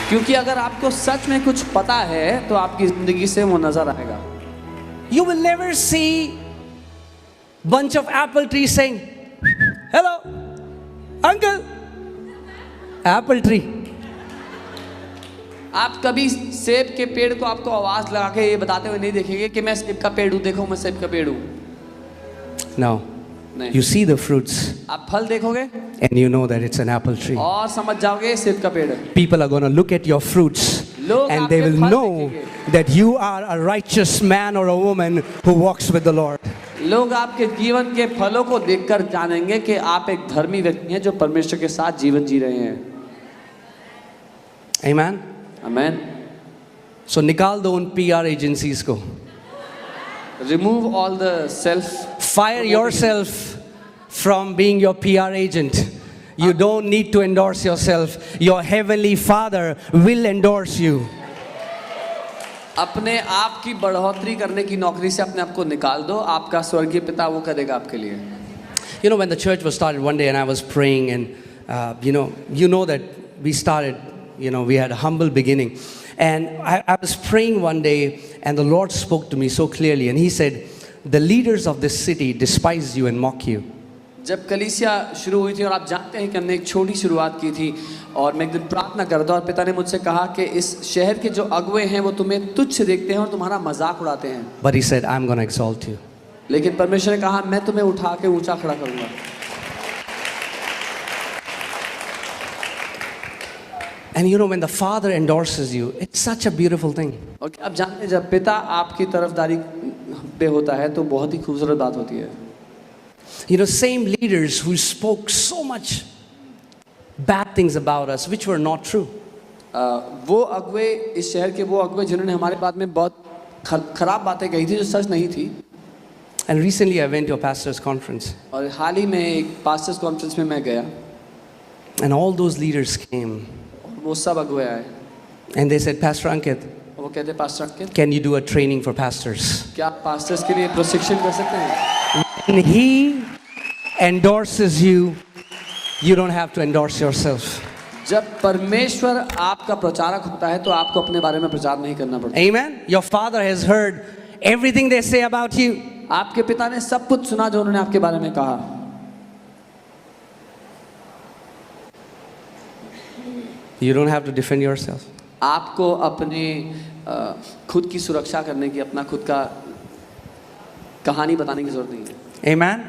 क्योंकि अगर आपको सच में कुछ पता है तो आपकी जिंदगी से वो नजर आएगा। You will never see bunch of apple trees saying, hello, uncle, apple tree. आप कभी सेब के पेड़ को आपको आवाज लगा के ये बताते हुए नहीं देखेंगे कि मैं सेब का पेड़ हूँ, देखो मैं सेब का पेड़ हूँ। No, नहीं। you see the fruits आप फल देखोगे and you know that it's an apple tree. और समझ जाओगे ये सेब का पेड़ है। People are going to look at your fruits लोग and they आपके will फल know देखेंगे। that you are a righteous man or a woman who walks with the Lord. लोग आपके जीवन के फलों को देखकर जानेंगे कि आप एक धर्मी व्यक्ति हैं जो परमेश्वर के साथ जीवन जी रहे हैं। Amen. आमेन। So निकाल दो उन PR एजेंसीज को। Remove all the self Fire yourself from being your PR agent. You don't need to endorse yourself. Your heavenly Father will endorse you. अपने आप की बढ़ोतरी करने की नौकरी से अपने आप को निकाल दो, आपका स्वर्गीय पिता वो करेगा आपके लिए। You know, when the church was started one day and I was praying and you know that we started, we had a humble beginning. And I was praying one day and the Lord spoke to me so clearly and He said, the leaders of this city despise you and mock you. जब कलीसिया शुरू हुई थी और आप जानते हैं कि हमने एक छोटी शुरुआत की थी और मैं एक दिन प्रार्थना कर रहा था और पिता ने मुझसे कहा कि इस शहर के जो अगुए हैं वो तुम्हें तुच्छ देखते हैं और तुम्हारा मजाक उड़ाते हैं। But He said, I'm going to exalt you. लेकिन परमेश्वर ने कहा मैं तुम्हें उठा के ऊंचा खड़ा करूंगा। And when the Father endorses you, it's such a beautiful thing. और आप जानते हैं जब पिता आपकी तरफदारी पे होता है तो बहुत ही खूबसूरत बात होती है। Same leaders who spoke so much bad things about us, which were not true. वो अगुए इस शहर के वो अगुए जिन्होंने हमारे बारे में बहुत खराब बातें कही थी जो सच नहीं थी। And recently I went to a pastor's conference. और हाल ही में एक पास्टर्स कॉन्फ्रेंस में मैं गया। And all those leaders came. वो सब अगुए आए। And they said, Pastor Ankit, वो कहते pastor Ankit, can you do a training for pastors? क्या आप पास्टर्स के लिए प्रशिक्षण कर सकते हैं? When He endorses you, you don't have to endorse yourself. जब परमेश्वर आपका प्रचारक होता है तो आपको अपने बारे में प्रचार नहीं करना पड़ता। Amen. Your Father has heard everything they say about you. आपके पिता ने सब कुछ सुना जो उन्होंने आपके बारे में कहा। You don't have to defend yourself. आपको अपने खुद की सुरक्षा करने की, अपना खुद का कहानी बताने की जरूरत नहीं है। Amen.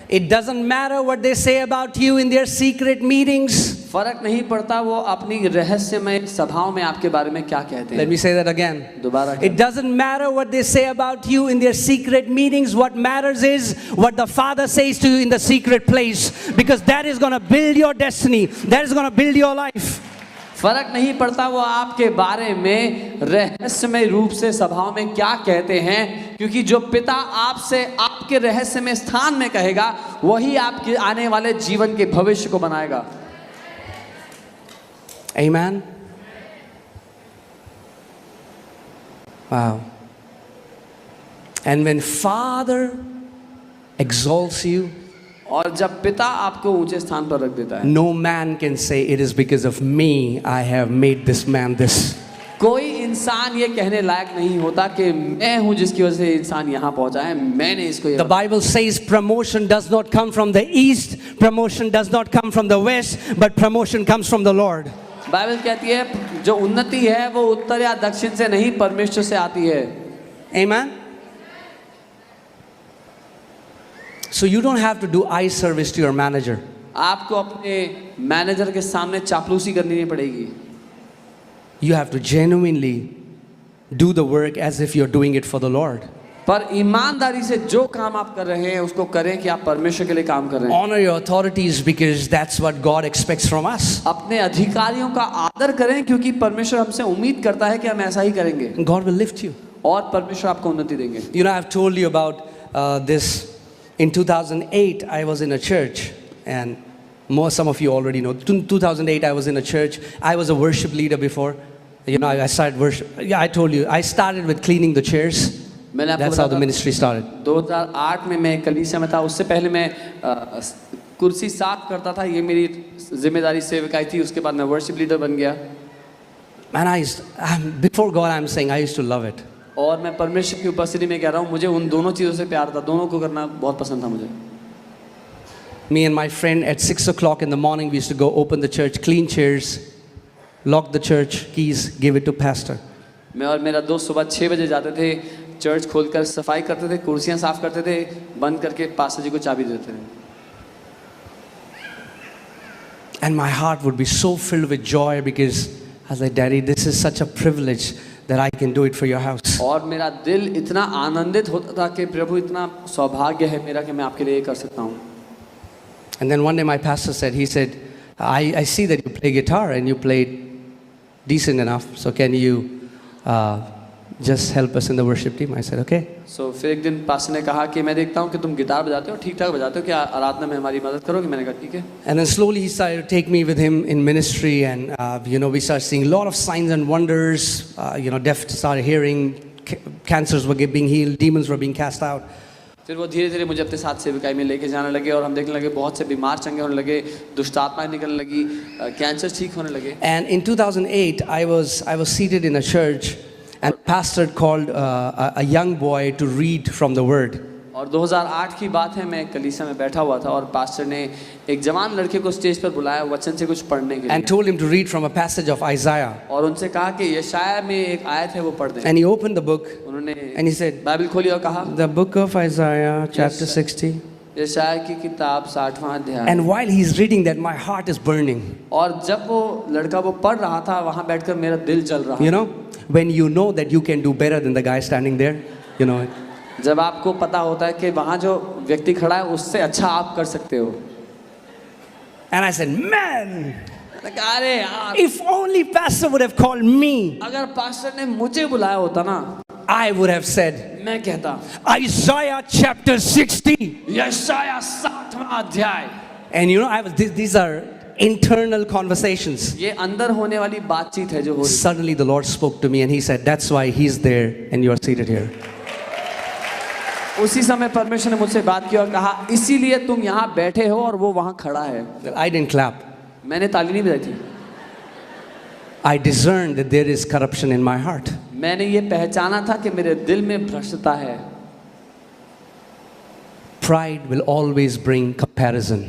It doesn't matter what they say about you in their secret meetings. फर्क नहीं पड़ता वो अपनी रहस्यमय सभाओं में आपके बारे में क्या कहते हैं। Let me say that again. दोबारा। It doesn't matter what they say about you in their secret meetings. What matters is what the Father says to you in the secret place, because that is going to build your destiny. That is going to build your life. फर्क नहीं पड़ता वो आपके बारे में रहस्यमय रूप से सभाओं में क्या कहते हैं, क्योंकि जो पिता आपसे आपके रहस्यमय स्थान में कहेगा वही आपके आने वाले जीवन के भविष्य को बनाएगा। Amen. Wow. And when Father exalts you, और जब पिता आपको ऊंचे स्थान पर रख देता है, no man can say it is because of me I have made this man this. कोई इंसान ये कहने लायक नहीं होता कि मैं हूं जिसकी वजह से इंसान यहाँ पहुंचा है, मैंने इसको ये। The Bible says promotion does not come from the east, promotion does not come from the west, but promotion comes from the Lord. Bible कहती है जो उन्नति है वो उत्तर या दक्षिण से नहीं, परमेश्वर से आती है। Amen. So you don't have to do eye service to your manager. आपको अपने मैनेजर के सामने चापलूसी करनी नहीं पड़ेगी। You have to genuinely do the work as if you're doing it for the Lord. पर ईमानदारी से जो काम आप कर रहे हैं उसको करें कि आप परमेश्वर के लिए काम कर रहे हैं। Honor your authorities because that's what God expects from us. अपने अधिकारियों का आदर करें क्योंकि परमेश्वर हमसे उम्मीद करता है कि हम ऐसा ही करेंगे। God will lift you. और परमेश्वर आपको उन्नति देंगे। You know, I've told you about this. In 2008, I was in a church, and some of you already know. In 2008, I was in a church. I was a worship leader before. I started worship. Yeah, I told you. I started with cleaning the chairs. That's how the ministry started. 2008 में मैं कलीसिया में था। उससे पहले मैं कुर्सी साफ करता था। ये मेरी जिम्मेदारी सेवकाई थी। उसके बाद मैं वर्शिप लीडर बन गया। And before God, I'm saying I used to love it. और मैं परमेश्वर की उपस्थिति में कह रहा हूँ मुझे उन दोनों चीज़ों से प्यार था, दोनों को करना बहुत पसंद था मुझे। Me and my friend at 6 o'clock in the morning we used to go open the church, clean chairs, lock the church keys, give it to pastor. मैं और मेरा दोस्त सुबह 6 बजे जाते थे, चर्च खोलकर सफाई करते थे, कुर्सियाँ साफ करते थे, बंद करके पास्टर जी को चाबी देते थे। And my heart would be so filled with joy because I was like, Daddy, this is such a privilege that I can do it for your house. और मेरा दिल इतना आनंदित होता था कि प्रभु इतना सौभाग्य है मेरा कि मैं आपके लिए ये कर सकता हूँ। And then one day my pastor said, he said, I see that you play guitar and you played decent enough, so can you just help us in the worship team. I said, okay. सो फिर एक दिन pastor ने कहा कि मैं देखता हूँ कि तुम गिटार बजाते हो, ठीक ठाक बजाते हो, क्या आराधना में हमारी मदद करोगे? मैंने कहा ठीक है. And then slowly he started to take me with him in ministry, and we started seeing a lot of signs and wonders. Deaf started hearing, cancers were being healed, demons were being cast out. फिर वो धीरे धीरे मुझे अपने साथ सेविकाई में लेके जाने लगे और हम देखने लगे बहुत से बीमार चंगे होने लगे, दुष्ट आत्माएं निकलने लगी, कैंसर ठीक होने लगे. And in 2008, I was seated in a church, and pastor called a young boy to read from the word. और 2008 की बात है, मैं कलीसिया में बैठा हुआ था और पास्टर ने एक जवान लड़के को स्टेज पर बुलाया वचन से कुछ पढ़ने के लिए. And told him to read from a passage of Isaiah. और उनसे कहा कि यशायाह में एक आयत है वो पढ़ दें. And he opened the book, उन्होंने and he said, बाइबल खोली और कहा, the book of Isaiah, chapter 60. यशायाह की किताब 60वां अध्याय. And while he's reading that, my heart is burning. और जब वो लड़का वो पढ़ रहा था, वहाँ बैठकर मेरा दिल जल रहा. You know, when you know that you can do better than the guy standing there, you know. जब आपको पता होता है कि वहाँ जो व्यक्ति खड़ा है उससे अच्छा आप कर सकते हो. And I said, man, अरे यार, if only pastor would have called me, अगर पास्टर ने मुझे बुलाया होता ना, I would have said, मैं कहता Isaiah chapter 60. यशायाह 60वां अध्याय. And these are internal conversations. ये अंदर होने वाली बातचीत है जो हो रही. Suddenly the Lord spoke to me and he said, that's why he's there and you are seated here. उसी समय परमेश्वर ने मुझसे बात की और कहा इसीलिए तुम यहाँ बैठे हो और वो वहाँ खड़ा है. I didn't clap. मैंने ताली नहीं बजाई थी. I discerned that there is corruption in my heart. मैंने ये पहचाना था कि मेरे दिल में भ्रष्टता है. Pride will always bring comparison.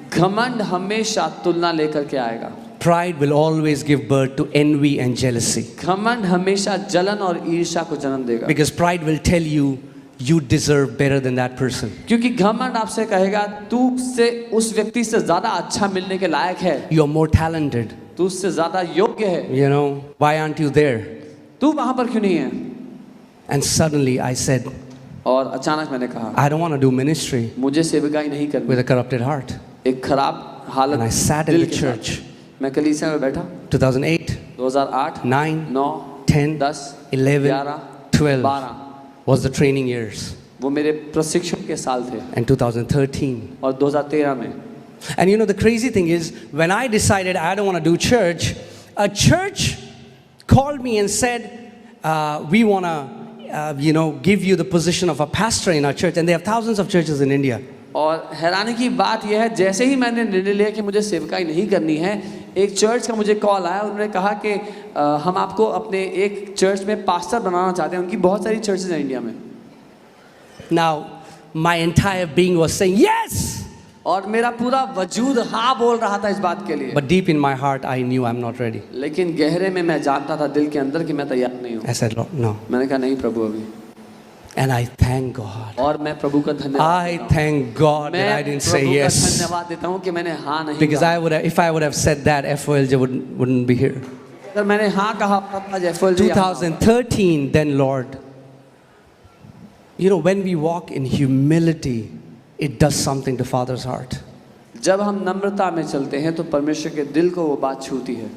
घमंड हमेशा तुलना लेकर के आएगा. Pride will always give birth to envy and jealousy. घमंड हमेशा जलन और ईर्ष्या को जन्म देगा. Because pride will tell you deserve better than that person. क्योंकि घमंड आपसे कहेगा तू से उस व्यक्ति से ज्यादा अच्छा मिलने के लायक है. You are more talented. तू उससे ज्यादा योग्य है. You know, why aren't you there? तू वहां पर क्यों नहीं है? And suddenly I said, और अचानक मैंने कहा I don't want to do ministry मुझे सेवकाई नहीं करनी. with a corrupted heart. एक खराब हालत. And I sat in दिल the के church. साथ. मैं कलीसिया में बैठा. 2008, 2008, 9, 9, 10, 10, 11, 11, 12 12 was the training years. वो मेरे प्रशिक्षण के साल थे. And 2013. और 2013 में. And you know, the crazy thing is, when I decided I don't want to do church, a church called me and said, we want to, give you the position of a pastor in our church. And they have thousands of churches in India. और हैरानी की बात यह है, जैसे ही मैंने निर्णय लिया कि मुझे सेवकाई नहीं करनी है, एक चर्च का मुझे कॉल आया. उन्होंने कहा कि हम आपको अपने एक चर्च में पास्टर बनाना चाहते हैं. उनकी बहुत सारी चर्चेज हैं इंडिया में. Now, my entire being was saying, yes! और मेरा पूरा वजूद हाँ बोल रहा था इस बात के लिए. But deep in my heart, I knew I'm not ready. लेकिन गहरे में मैं जानता था दिल के अंदर कि मैं तैयार नहीं हूँ. I said, Lord, no. मैंने कहा नहीं प्रभु अभी. And I thank God. और मैं प्रभु का धन्यवाद I thank God that I didn't say मैं yes. प्रभु का धन्यवाद देता हूँ कि मैंने हाँ नहीं Because कहा. if I would have said that, FOLJ wouldn't be here. अगर मैंने हाँ कहा तब आज FOLJ यहाँ होता. 2013, then Lord, when we walk in humility, it does something to Father's heart. जब हम नम्रता में चलते हैं तो परमेश्वर के दिल को वो बात छूती है.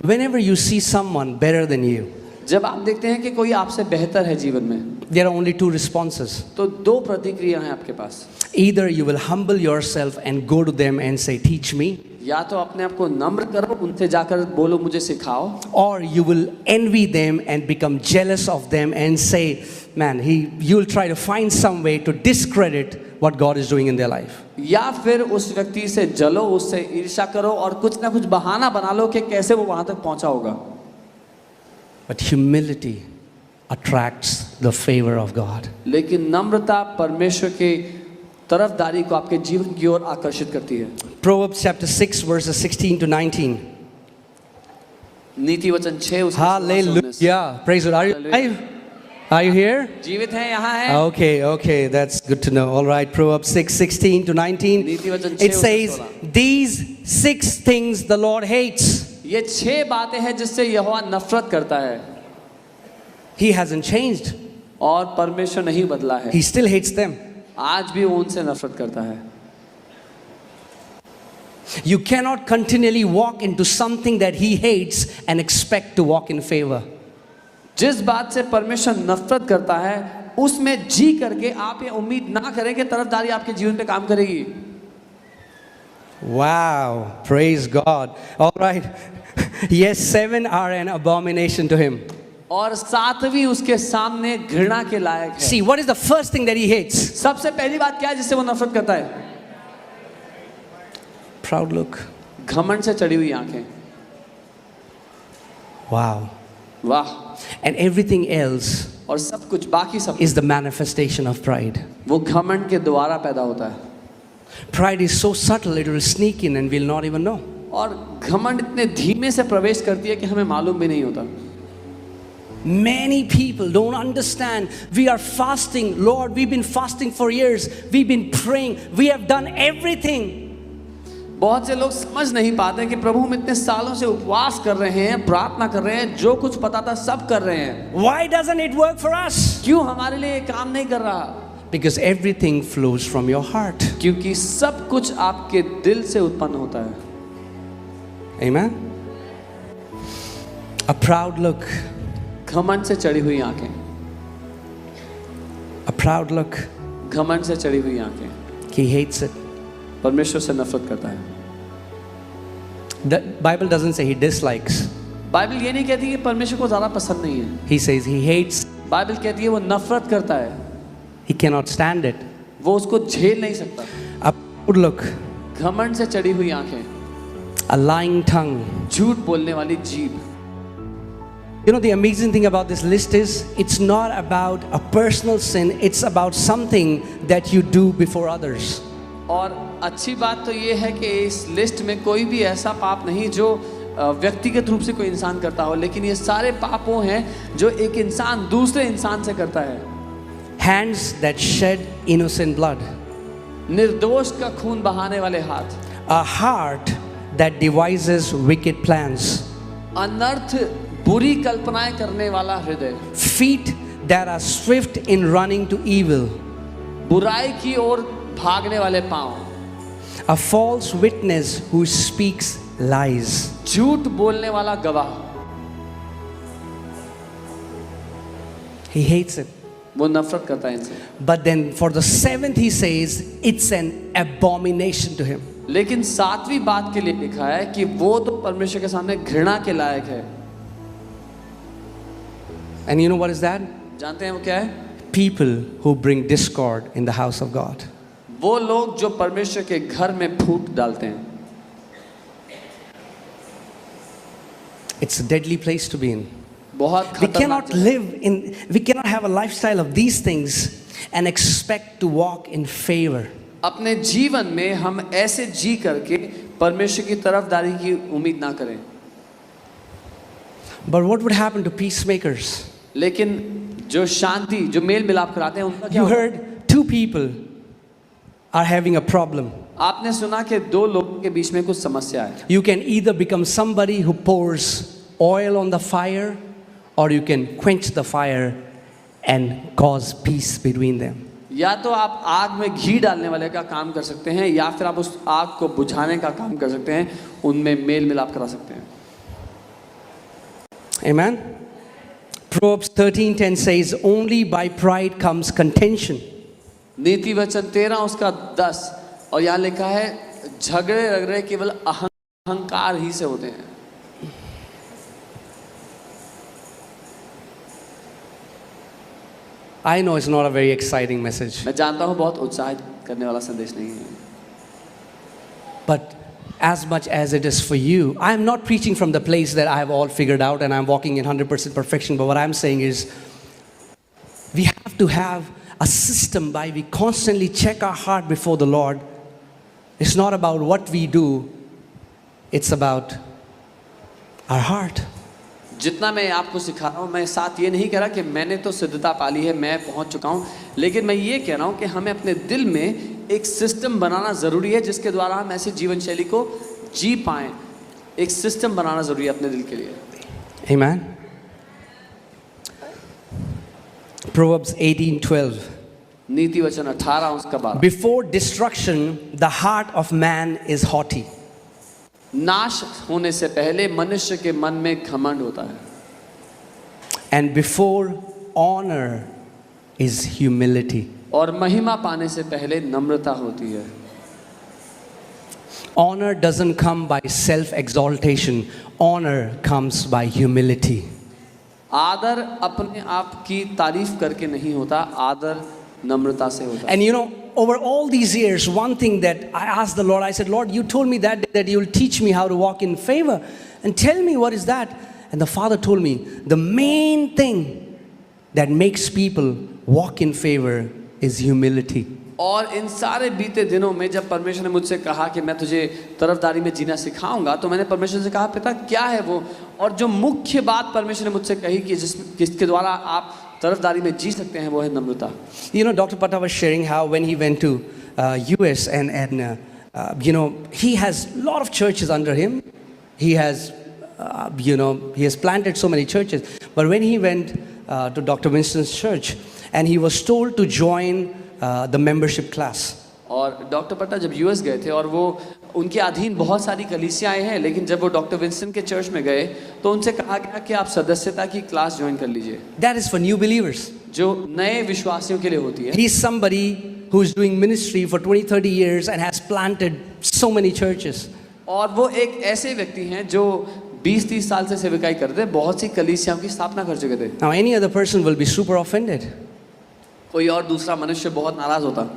Whenever you see someone better than you, जब आप देखते हैं कि कोई आपसे बेहतर है जीवन में, there are only two responses. तो दो प्रतिक्रिया हैं आपके पास. Either you will humble yourself and go to them and say, teach me. या तो अपने आप को नम्र करो, उनसे जाकर बोलो मुझे सिखाओ. Or you will envy them and become jealous of them and say, man, you'll try to find some way to discredit what God is doing in their life. या फिर उस व्यक्ति से जलो, उससे ईर्ष्या करो और कुछ ना कुछ बहाना बना लो कि कैसे वो वहां तक पहुंचा होगा. But humility attracts the favor of God. लेकिन नम्रता परमेश्वर के तरफदारी को आपके जीवन की ओर आकर्षित करती है. Proverbs chapter 6 verses 16 to 19. नीति वचन 6 Hallelujah. Praise the Lord. Are you alive? Are you here? जीवित हैं, यहाँ हैं. Okay, that's good to know. All right, Proverbs 6:16 to 19. नीति वचन 6 It says, these 6 things the Lord hates. ये 6 बातें हैं जिससे यहोवा नफरत करता है. He hasn't changed. और परमेश्वर नहीं बदला है. He still hates them. आज भी वो उनसे नफरत करता है. You cannot continually walk into something that he hates and expect to walk in favor. जिस बात से परमेश्वर नफरत करता है उसमें जी करके आप ये उम्मीद ना करें कि तरफदारी आपके जीवन पे काम करेगी। Wow, praise God. All right. Yes, 7 are an abomination to him. और 7वीं उसके सामने घृणा के लायक है। See, what is the first thing that he hates? सबसे पहली बात क्या है जिससे वो नफरत करता है? Proud look. घमंड से चढ़ी हुई आंखें। Wow. वाह। And everything else और सब कुछ बाकी सब is the manifestation of pride. वो घमंड के द्वारा पैदा होता है। Pride is so subtle, it will sneak in and we'll not even know. और घमंड इतने धीमे से प्रवेश करती है कि हमें मालूम भी नहीं होता। Many people don't understand. We are fasting. Lord, we've been fasting for years. We've been praying. We have done everything. बहुत से लोग समझ नहीं पाते कि प्रभु हम इतने सालों से उपवास कर रहे हैं, प्रार्थना कर रहे हैं, जो कुछ पता था सब कर रहे हैं। Why doesn't it work for us? क्यों हमारे लिए ये काम नहीं कर रहा? Because everything flows from your heart. क्योंकि सब कुछ आपके दिल से उत्पन्न होता है। Amen? A proud look. घमंड से चढ़ी हुई आंखें। A proud look. घमंड से चढ़ी हुई आंखें। He hates it. परमेश्वर से नफरत करता है। The Bible doesn't say he dislikes. Bible ये नहीं कहती कि परमेश्वर को ज्यादा पसंद नहीं है। He says he hates. Bible कहती है वो नफरत करता है। He cannot stand it. वो उसको झेल नहीं सकता। A proud look. घमंड से चढ़ी हुई आंखें। A lying tongue. झूठ बोलने वाली जीभ। You know, the amazing thing about this list is it's not about a personal sin, it's about something that you do before others. और अच्छी बात तो ये है कि इस लिस्ट में कोई भी ऐसा पाप नहीं जो व्यक्तिगत रूप से कोई इंसान करता हो, लेकिन ये सारे पापों हैं जो एक इंसान दूसरे इंसान से करता है। Hands that shed innocent blood. निर्दोष का खून बहाने वाले हाथ। A heart that devises wicked plans. अनर्थ बुरी कल्पनाएं करने वाला हृदय। Feet that are swift in running to evil. बुराई की ओर भागने वाले पांव। A false witness who speaks lies. झूठ बोलने वाला गवाह। He hates it. वो नफरत करता है इनसे। But then for the 7th he says it's an abomination to him. लेकिन 7वीं बात के लिए लिखा है कि वो तो परमेश्वर के सामने घृणा के लायक है। And you know what is that? जानते हैं वो क्या है? People who bring discord in the house of God. वो लोग जो परमेश्वर के घर में फूट डालते हैं। It's a deadly place to be in. बहुत We खतरनाक cannot जगह। live in, we cannot have a lifestyle of these things and expect to walk in favor. अपने जीवन में हम ऐसे जी करके परमेश्वर की तरफदारी की उम्मीद ना करें। But what would happen to peacemakers? लेकिन जो शांति, जो मेल मिलाप कराते हैं उनका क्या You होगा? heard 2 people are having a problem. आपने सुना कि 2 लोगों के बीच में कुछ समस्या है। You can either become somebody who pours oil on the fire, or you can quench the fire and cause peace between them. या तो आप आग में घी डालने वाले का काम कर सकते हैं, या फिर आप उस आग को बुझाने का काम कर सकते हैं, उनमें मेल मिलाप करा सकते हैं। Amen. Proverbs 13:10 says, only by pride comes contention. नीति वचन 13 उसका 10 और यहाँ लिखा है झगड़े रगड़े केवल अहंकार ही से होते हैं। I know it's not a very exciting message, मैं जानता हूँ बहुत उत्साहित करने वाला संदेश नहीं है, but as much as it is for you, I am not preaching from the place that I have all figured out and I'm walking in 100% perfection, but what I'm saying is we have to have a system by we constantly check our heart before the Lord. It's not about what we do, it's about our heart. जितना मैं आपको सिखा रहा हूँ, मैं साथ ये नहीं कह रहा कि मैंने तो सिद्धता पाली है, मैं पहुँच चुका हूँ, लेकिन मैं ये कह रहा हूँ कि हमें अपने दिल में एक सिस्टम बनाना ज़रूरी है जिसके द्वारा हम ऐसी जीवन शैली को जी पाएँ। एक सिस्टम बनाना ज़रूरी है अपने दिल के लिए। Amen. Proverbs 18:12. नीति वचन 18 उसका 12। Before destruction, the heart of man is haughty. नाश होने से पहले मनुष्य के मन में घमंड होता है। And before honor is humility. और महिमा पाने से पहले नम्रता होती है। Honor doesn't come by self-exaltation. Honor comes by humility. आदर अपने आप की तारीफ करके नहीं होता, आदर नम्रता से होता है। And you know, over all these years, one thing that I asked the Lord, I said, Lord, you told me that you will teach me how to walk in favor. And tell me, what is that? And the Father told me, the main thing that makes people walk in favor is humility. और इन सारे बीते दिनों में जब परमेश्वर ने मुझसे कहा कि मैं तुझे तरफदारी में जीना सिखाऊंगा, तो मैंने परमेश्वर से कहा, पिता क्या है वो? और जो मुख्य बात परमेश्वर ने मुझसे कही कि जिसके द्वारा आप तरफदारी में जी सकते हैं, वो है नम्रता। You know, Dr. Pata was sharing how when he went to US and you know, he has a lot of churches under him. He has, you know, he has planted so many churches. But when he went to Dr. Winston's church and he was told to join the membership class. और doctor पट्टा जब US गए थे और वो उनके अधीन बहुत सारी कलीसियाएं हैं, लेकिन जब वो डॉक्टर विंस्टन के चर्च में गए तो उनसे कहा गया कि आप सदस्यता की क्लास ज्वाइन कर लीजिए। That is for new believers. जो नए विश्वासियों के लिए होती है। He is somebody who is doing ministry for 20-30 years and has planted so many churches. और वो एक ऐसे व्यक्ति हैं जो 20-30 साल से सेवकाई करते, बहुत सी कलीसियाओं की स्थापना कर चुके थे। Now any other person will be super offended. कोई और दूसरा मनुष्य बहुत नाराज होता।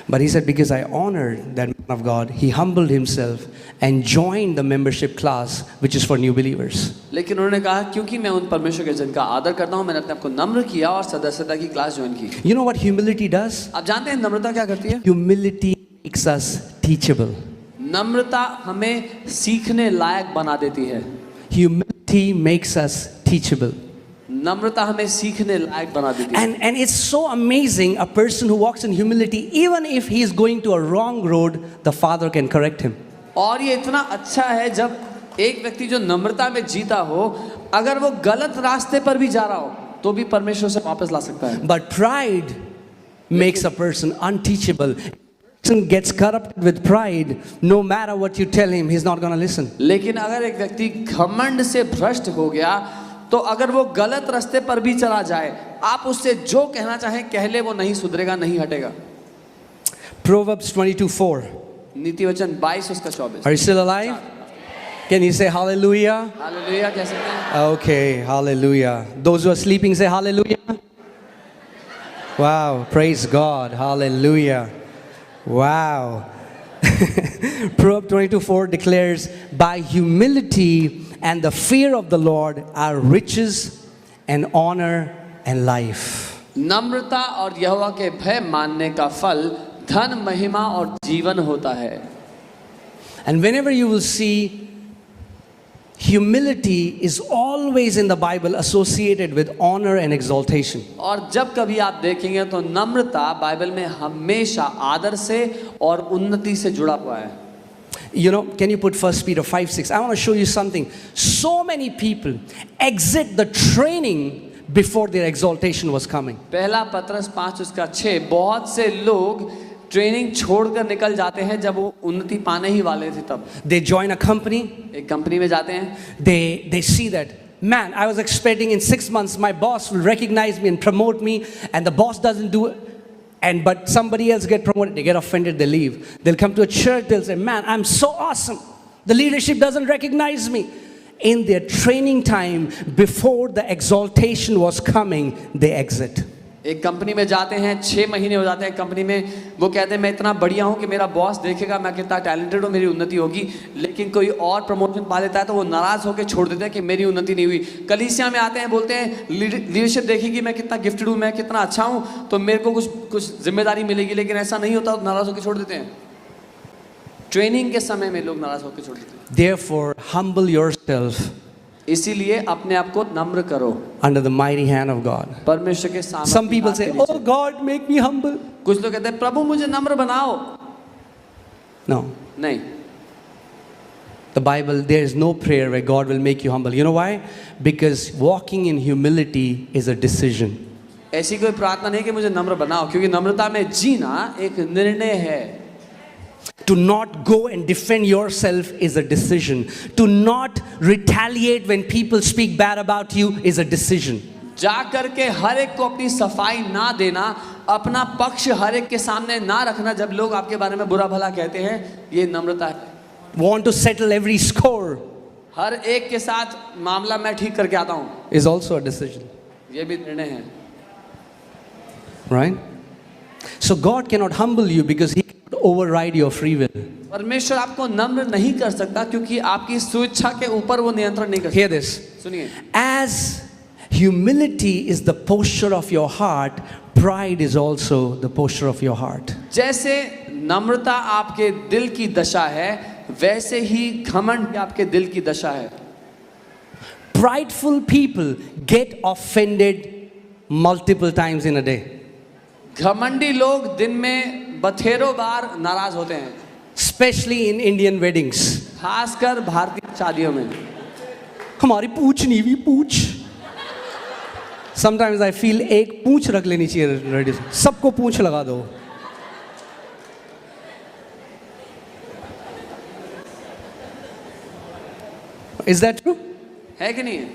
But he said, because I honored that man of God, he humbled himself and joined the membership class, which is for new believers. लेकिन उन्होंने कहा क्योंकि मैं उन परमेश्वर के जन का आदर करता हूँ, मैंने अपने आप को नम्र किया और सदस्यता की क्लास ज्वाइन की। You know what humility does? आप जानते हैं नम्रता क्या करती है? Humility makes us teachable. नम्रता हमें सीखने लायक बना देती है। Humility makes us teachable. नम्रता हमें सीखने लायक बना देती है। And it's so amazing, a person who walks in humility, even if he is going to a wrong road, the Father can correct him. और ये इतना अच्छा है जब एक व्यक्ति जो नम्रता में जीता हो, अगर वो गलत रास्ते पर भी जा रहा हो तो भी परमेश्वर से वापस ला सकता है। But pride makes a person unteachable. Person gets corrupted with pride, no matter what you tell him, he's not going to listen. लेकिन अगर एक व्यक्ति घमंड से भ्रष्ट हो गया, तो अगर वो गलत रास्ते पर भी चला जाए, आप उससे जो कहना चाहें कह ले, वो नहीं सुधरेगा, नहीं हटेगा। Proverbs 22:4. नीति वचन 22 उसका 24। Are you still alive? Can you say hallelujah? Hallelujah कह सकते हैं। Okay, hallelujah. Those who are sleeping say hallelujah. Wow, praise God. Hallelujah. Wow. Proverbs 22:4 declares, by humility and the fear of the Lord are riches and honor and life. नम्रता और यहोवा के भय मानने का फल धन, महिमा और जीवन होता है। And whenever you will see, humility is always in the Bible associated with honor and exaltation. और जब कभी आप देखेंगे तो नम्रता बाइबल में हमेशा आदर से और उन्नति से जुड़ा हुआ है। You know, can you put 1 Peter 5:6? I want to show you something. So many people exit the training before their exaltation was coming. पहला पत्रस 5 उसका 6, बहुत से लोग ट्रेनिंग छोड़कर निकल जाते हैं जब वो उन्नति पाने ही वाले थे तब। They join a company. एक कंपनी में जाते हैं, They see that, man, I was expecting in 6 months my boss will recognize me and promote me, and the boss doesn't do it. But somebody else get promoted, they get offended, they leave. They'll come to a church, they'll say, man, I'm so awesome. The leadership doesn't recognize me. In their training time, before the exaltation was coming, they exit. एक company में जाते हैं, 6 महीने हो जाते हैं company में, वो कहते हैं मैं इतना बढ़िया हूँ कि मेरा बॉस देखेगा मैं कितना टैलेंटेड हूँ, मेरी उन्नति होगी। लेकिन कोई और प्रमोशन पा लेता है तो वो नाराज़ होकर छोड़ देते हैं कि मेरी उन्नति नहीं हुई। कलीसिया में आते हैं, बोलते हैं लीडरशिप देखेगी मैं कितना गिफ्टेड हूँ, मैं कितना अच्छा हूँ, तो मेरे को कुछ जिम्मेदारी मिलेगी, लेकिन ऐसा नहीं होता, नाराज़ होकर छोड़ देते हैं। ट्रेनिंग के समय में लोग नाराज़ होकर छोड़ देते हैं। Therefore, humble yourself इसीलिए अपने आप को नम्र करो under the mighty hand of God. परमेश्वर के सामने। Some people say, oh God, make me humble. कुछ लोग कहते हैं प्रभु मुझे नम्र बनाओ। No. नहीं, The Bible, there is no prayer where God will make you humble. You know why? Because walking in humility is a decision. ऐसी कोई प्रार्थना नहीं कि मुझे नम्र बनाओ, क्योंकि नम्रता में जीना एक निर्णय है। To not go and defend yourself is a decision. To not retaliate when people speak bad about you is a decision. जा करके हर एक को अपनी सफाई ना देना, अपना पक्ष हर एक के सामने ना रखना जब लोग आपके बारे में बुरा भला कहते हैं, ये नम्रता है. Want to settle every score हर एक के साथ मामला मैं ठीक करके आता हूँ, is also a decision. ये भी निर्णय है. Right? So God cannot humble you because He cannot override your free will. परमेश्वर आपको नम्र नहीं कर सकता क्योंकि आपकी स्वेच्छा के ऊपर वो नियंत्रण नहीं कर Hear सकता. this. सुनिए, As humility is the posture of your heart, pride is also the posture of your heart. जैसे नम्रता आपके दिल की दशा है, वैसे ही घमंड आपके दिल की दशा है. Prideful people get offended multiple times in a day. घमंडी लोग दिन में बथेरों बार नाराज होते हैं, Especially in Indian weddings. खासकर भारतीय शादियों में. हमारी पूछ नहीं हुई पूछ. Sometimes I feel एक पूछ रख लेनी चाहिए ready. सबको पूछ लगा दो. Is that true? है कि नहीं है?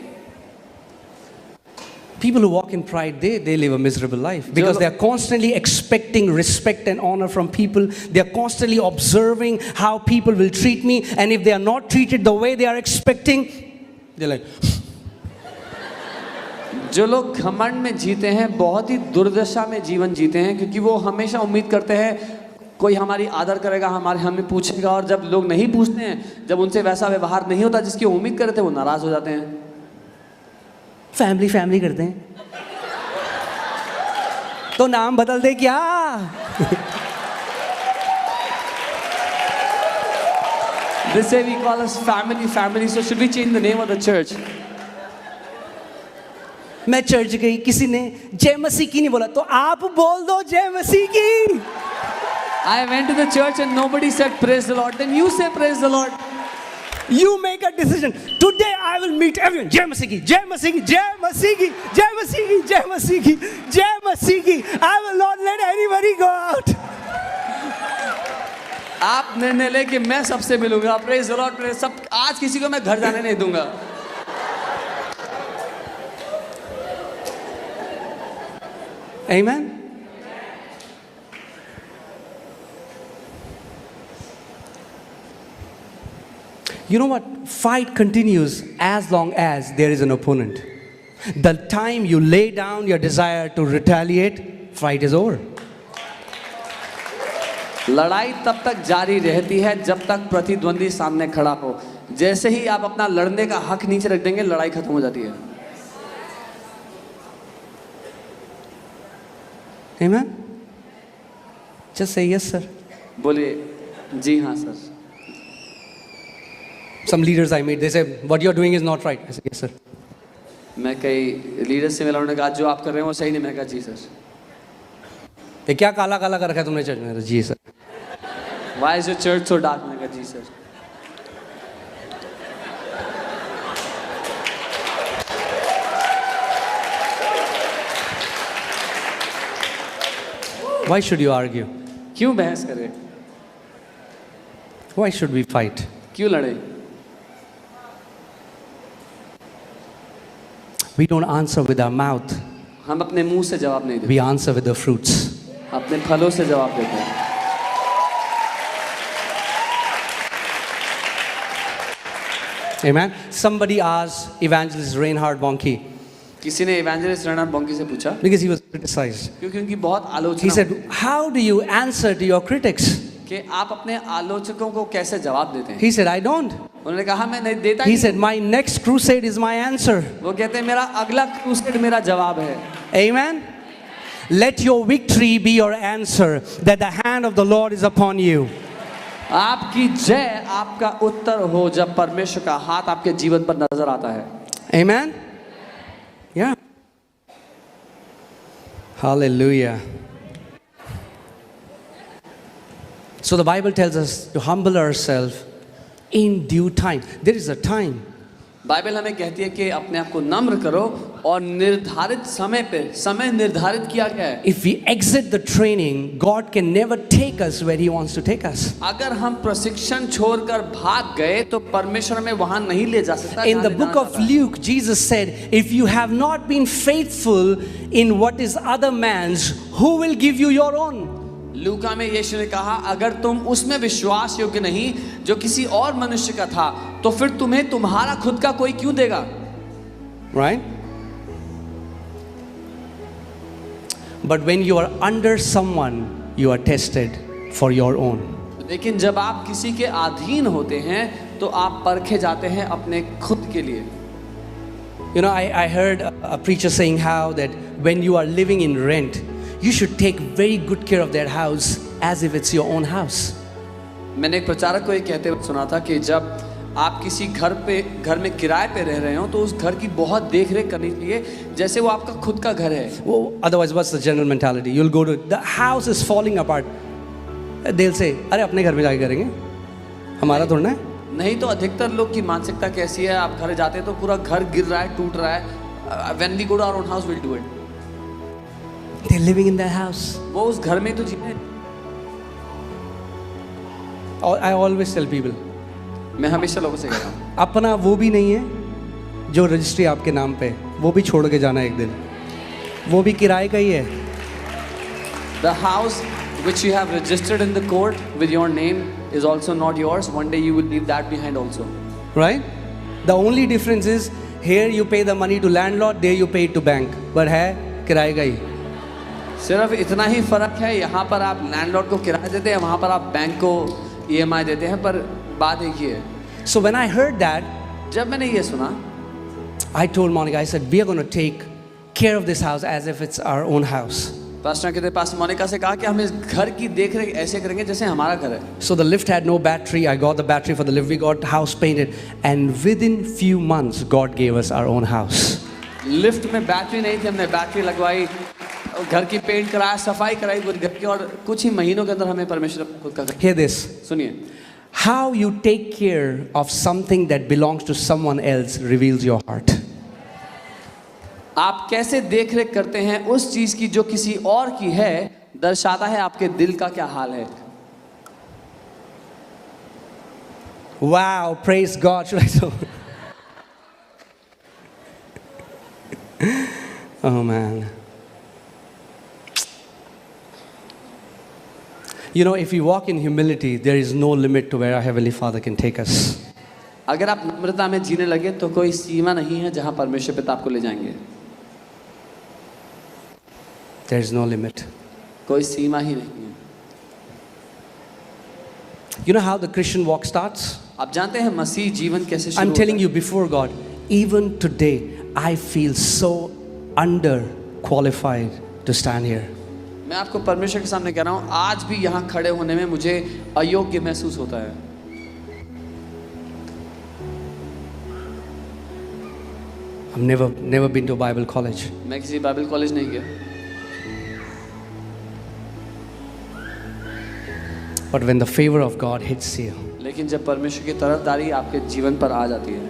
People who walk in pride, they live a miserable life because they are constantly expecting respect and honor from people. They are constantly observing how people will treat me, and if they are not treated the way they are expecting, they're like. जो लोग घमंड में जीते हैं बहुत ही दुर्दशा में जीवन जीते हैं, क्योंकि वो हमेशा उम्मीद करते हैं कोई हमारी आदर करेगा, हमें पूछेगा, और जब लोग नहीं पूछते हैं, जब उनसे वैसा व्यवहार नहीं होता जिसकी उम्मीद करे थे, वो नाराज हो जाते हैं. फैमिली करते हैं तो नाम बदल दे क्या? They say we call us family, so should we change the name of the church? मैं चर्च गई, किसी ने जय मसीह की नहीं बोला, तो आप बोल दो जय मसीह की. I went to the church and nobody said praise the Lord. Then you say praise the Lord. You make a decision. Today I will meet everyone. जय मसीह की, जय मसीह की, जय मसीह की, जय मसीह की, जय मसीह की, जय मसीह की. I will not let anybody go out. आप निर्णय ले कि मैं सबसे मिलूंगा, प्रेज द लॉर्ड, प्रेज. सब आज किसी को मैं घर जाने नहीं दूंगा. Amen. You know what? Fight continues as long as there is an opponent. The time you lay down your desire to retaliate, fight is over. लड़ाई तब तक जारी रहती है जब तक प्रतिद्वंदी सामने खड़ा हो. जैसे ही आप अपना लड़ने का हक नीचे रख देंगे, लड़ाई खत्म हो जाती है. Amen? Just say yes, sir. बोलिए जी हाँ sir. Some leaders I meet, they say, what you're doing is not right. I say, yes, sir. मैं कई लीडर से मिला, उन्होंने कहा जो आप कर रहे हैं वो सही नहीं. मैं कहा जी सर. ये क्या काला काला कर रखा है तुमने चर्च में? जी sir. Why is your church so dark? मैं कहा जी sir. Why should you argue? क्यों बहस करें? Why should we fight? क्यों लड़े? We don't answer with our mouth. हम अपने मुंह से जवाब नहीं देते, We answer with the fruits. अपने फलों से जवाब देते हैं. Amen. Somebody asked Evangelist Reinhard Bonnke, किसी ने इवेंजलिस्ट रेनहार्ड बॉन्की से पूछा, because he was criticized. क्योंकि उनकी बहुत He आलोचना said, how do you answer to your critics? कि आप अपने आलोचकों को कैसे जवाब देते हैं. He said, I don't. उन्होंने कहा मैं नहीं देता. He said, my next crusade is my answer. वो कहते हैं मेरा अगला क्रूसेड मेरा जवाब है. Amen. Let your victory be your answer, that the hand of the Lord is upon you. आपकी जय आपका उत्तर हो जब परमेश्वर का हाथ आपके जीवन पर नजर आता है. Amen. Yeah. Hallelujah. So the Bible tells us to humble ourselves in due time. There is a time. Bible हमें कहती है कि अपने आप को नम्र करो और निर्धारित समय पे, समय निर्धारित किया गया है। If we exit the training, God can never take us where He wants to take us. अगर हम प्रशिक्षण छोड़कर भाग गए तो परमेश्वर हमें वहां नहीं ले जा सकता। In the book of Luke, Jesus said, if you have not been faithful in what is other man's, who will give you your own? लूका में यीशु ने कहा, अगर तुम उसमें विश्वास योग्य नहीं जो किसी और मनुष्य का था, तो फिर तुम्हें तुम्हारा खुद का कोई क्यों देगा? Right? But when you are under someone, you are tested for your own. लेकिन जब आप किसी के अधीन होते हैं तो आप परखे जाते हैं अपने खुद के लिए। You know, I heard a preacher saying how that when you are living in rent, you should take very good care of that house as if it's your own house. मैंने एक प्रचारक को ये कहते हुए सुना था कि जब आप किसी घर में किराए पे रह रहे हो तो उस घर की बहुत देख रेख करनी चाहिए जैसे वो आपका खुद का घर है। Well, otherwise, what's the general mentality? You'll go to the house is falling apart. They'll say, अरे अपने घर में जाके करेंगे, हमारा थोड़ा है। नहीं तो अधिकतर लोग की मानसिकता कैसी है, आप घर जाते हैं तो पूरा घर गिर रहा है, टूट रहा है। When we go to our own house, we'll do it. They're living in their house. वो उस घर में तो जीते। I always tell people, मैं हमेशा लोगों से कहता हूँ, अपना वो भी नहीं है जो रजिस्ट्री आपके नाम पे, वो भी छोड़ के जाना एक दिन, वो भी किराए का ही है। The house which you have registered in the court with your name is also not yours. One day you will leave that behind also. Right? The only difference is here you pay the money to landlord, there you pay it to bank. But है किराए का ही। सिर्फ इतना ही फर्क है, यहाँ पर आप लैंडलॉर्ड को किराया देते हैं, वहाँ पर आप बैंक को EMI देते हैं, पर बात एक ही है। So when I heard that, जब मैंने ये सुना, I told Monica, I said, we are going to take care of this house as if it's our own house. Pastor के पास मोनिका से कहा कि हम इस घर की देख रेख ऐसे करेंगे जैसे हमारा घर है। So the lift had no battery. I got the battery for the lift. We got house painted, and within few months, God gave us our own house. Lift में बैटरी नहीं थी, हमने बैटरी लगवाई, घर की पेंट कराया, सफाई कराई पूरी घर की, और कुछ ही महीनों के अंदर हमें परमेश्वर खुद का घर। Hear this. सुनिए, How you take care of something that belongs to someone else reveals your heart. आप कैसे देख रेख करते हैं उस चीज की जो किसी और की है, दर्शाता है आपके दिल का क्या हाल है। Wow, praise God. Should I so? Oh man. You know, if we walk in humility, there is no limit to where our Heavenly Father can take us. अगर आप नम्रता में जीने लगे तो कोई सीमा नहीं है जहां परमेश्वर पिता आपको ले जाएंगे। There is no limit. कोई सीमा ही नहीं है। You know how the Christian walk starts? आप जानते हैं मसीह जीवन कैसे शुरू I'm होता telling है? you before God, even today, I feel so underqualified to stand here. मैं आपको परमेश्वर के सामने कह रहा हूँ, आज भी यहाँ खड़े होने में मुझे अयोग्य महसूस होता है। I've never been to a Bible college. मैं किसी बाइबल कॉलेज नहीं गया, But when the favor of God hits you, लेकिन जब परमेश्वर की तरफदारी आपके जीवन पर आ जाती है,